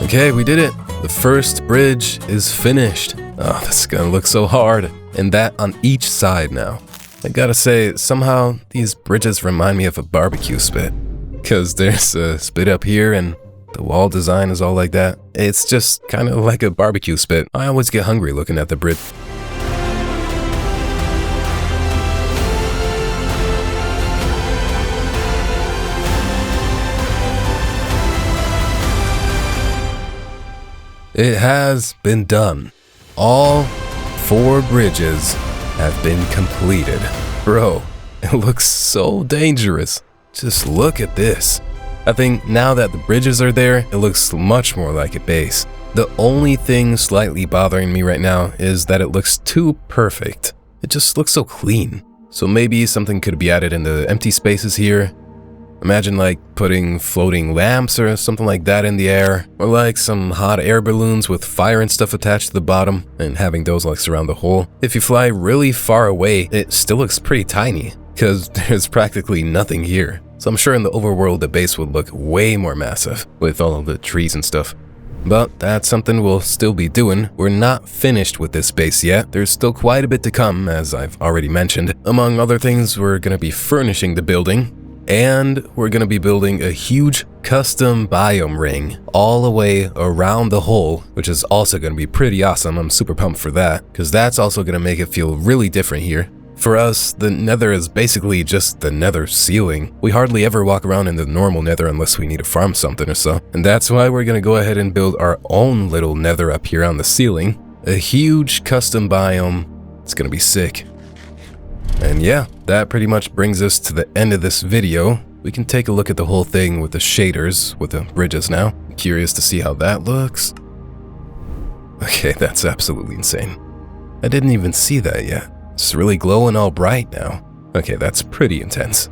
Okay, we did it. The first bridge is finished. Oh, this is gonna look so hard. And that on each side now. I gotta say, somehow these bridges remind me of a barbecue spit. Cause there's a spit up here and the wall design is all like that. It's just kind of like a barbecue spit. I always get hungry looking at the bridge. It has been done. All 4 bridges have been completed. Bro, it looks so dangerous. Just look at this. I think now that the bridges are there, it looks much more like a base. The only thing slightly bothering me right now is that it looks too perfect. It just looks so clean. So maybe something could be added in the empty spaces here. Imagine like putting floating lamps or something like that in the air, or like some hot air balloons with fire and stuff attached to the bottom and having those like surround the hole. If you fly really far away, it still looks pretty tiny because there's practically nothing here. So I'm sure in the overworld the base would look way more massive with all of the trees and stuff. But that's something we'll still be doing. We're not finished with this base yet. There's still quite a bit to come, as I've already mentioned. Among other things, we're going to be furnishing the building, and we're going to be building a huge custom biome ring all the way around the hole, which is also going to be pretty awesome. I'm super pumped for that, because that's also going to make it feel really different here. For us, the nether is basically just the nether ceiling. We hardly ever walk around in the normal nether unless we need to farm something or so. And that's why we're gonna go ahead and build our own little nether up here on the ceiling. A huge custom biome. It's gonna be sick. And yeah, that pretty much brings us to the end of this video. We can take a look at the whole thing with the shaders, with the bridges now. I'm curious to see how that looks. Okay, that's absolutely insane. I didn't even see that yet. It's really glowing all bright now. Okay, that's pretty intense.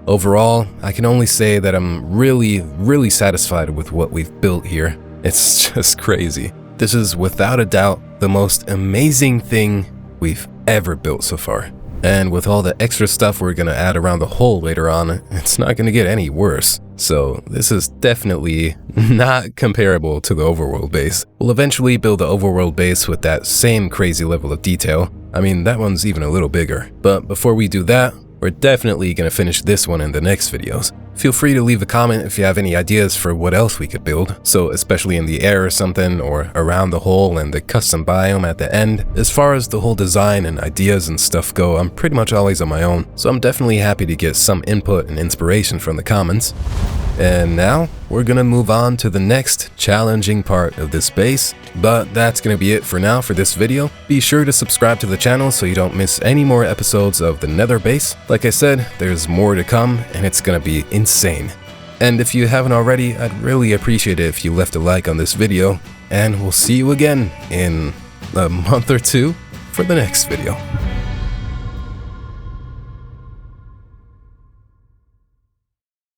Overall, I can only say that I'm really satisfied with what we've built here. It's just crazy. This is without a doubt the most amazing thing we've ever built so far. And with all the extra stuff we're gonna add around the hole later on, it's not gonna get any worse. So this is definitely not comparable to the overworld base. We'll eventually build the overworld base with that same crazy level of detail. I mean, that one's even a little bigger. But before we do that, we're definitely gonna finish this one in the next videos. Feel free to leave a comment if you have any ideas for what else we could build, so especially in the air or something, or around the hole and the custom biome at the end. As far as the whole design and ideas and stuff go, I'm pretty much always on my own, so I'm definitely happy to get some input and inspiration from the comments. And now, we're gonna move on to the next challenging part of this base, but that's gonna be it for now for this video. Be sure to subscribe to the channel so you don't miss any more episodes of the Nether base. Like I said, there's more to come, and it's gonna be insane. And if you haven't already, I'd really appreciate it if you left a like on this video, and we'll see you again in a month or two for the next video.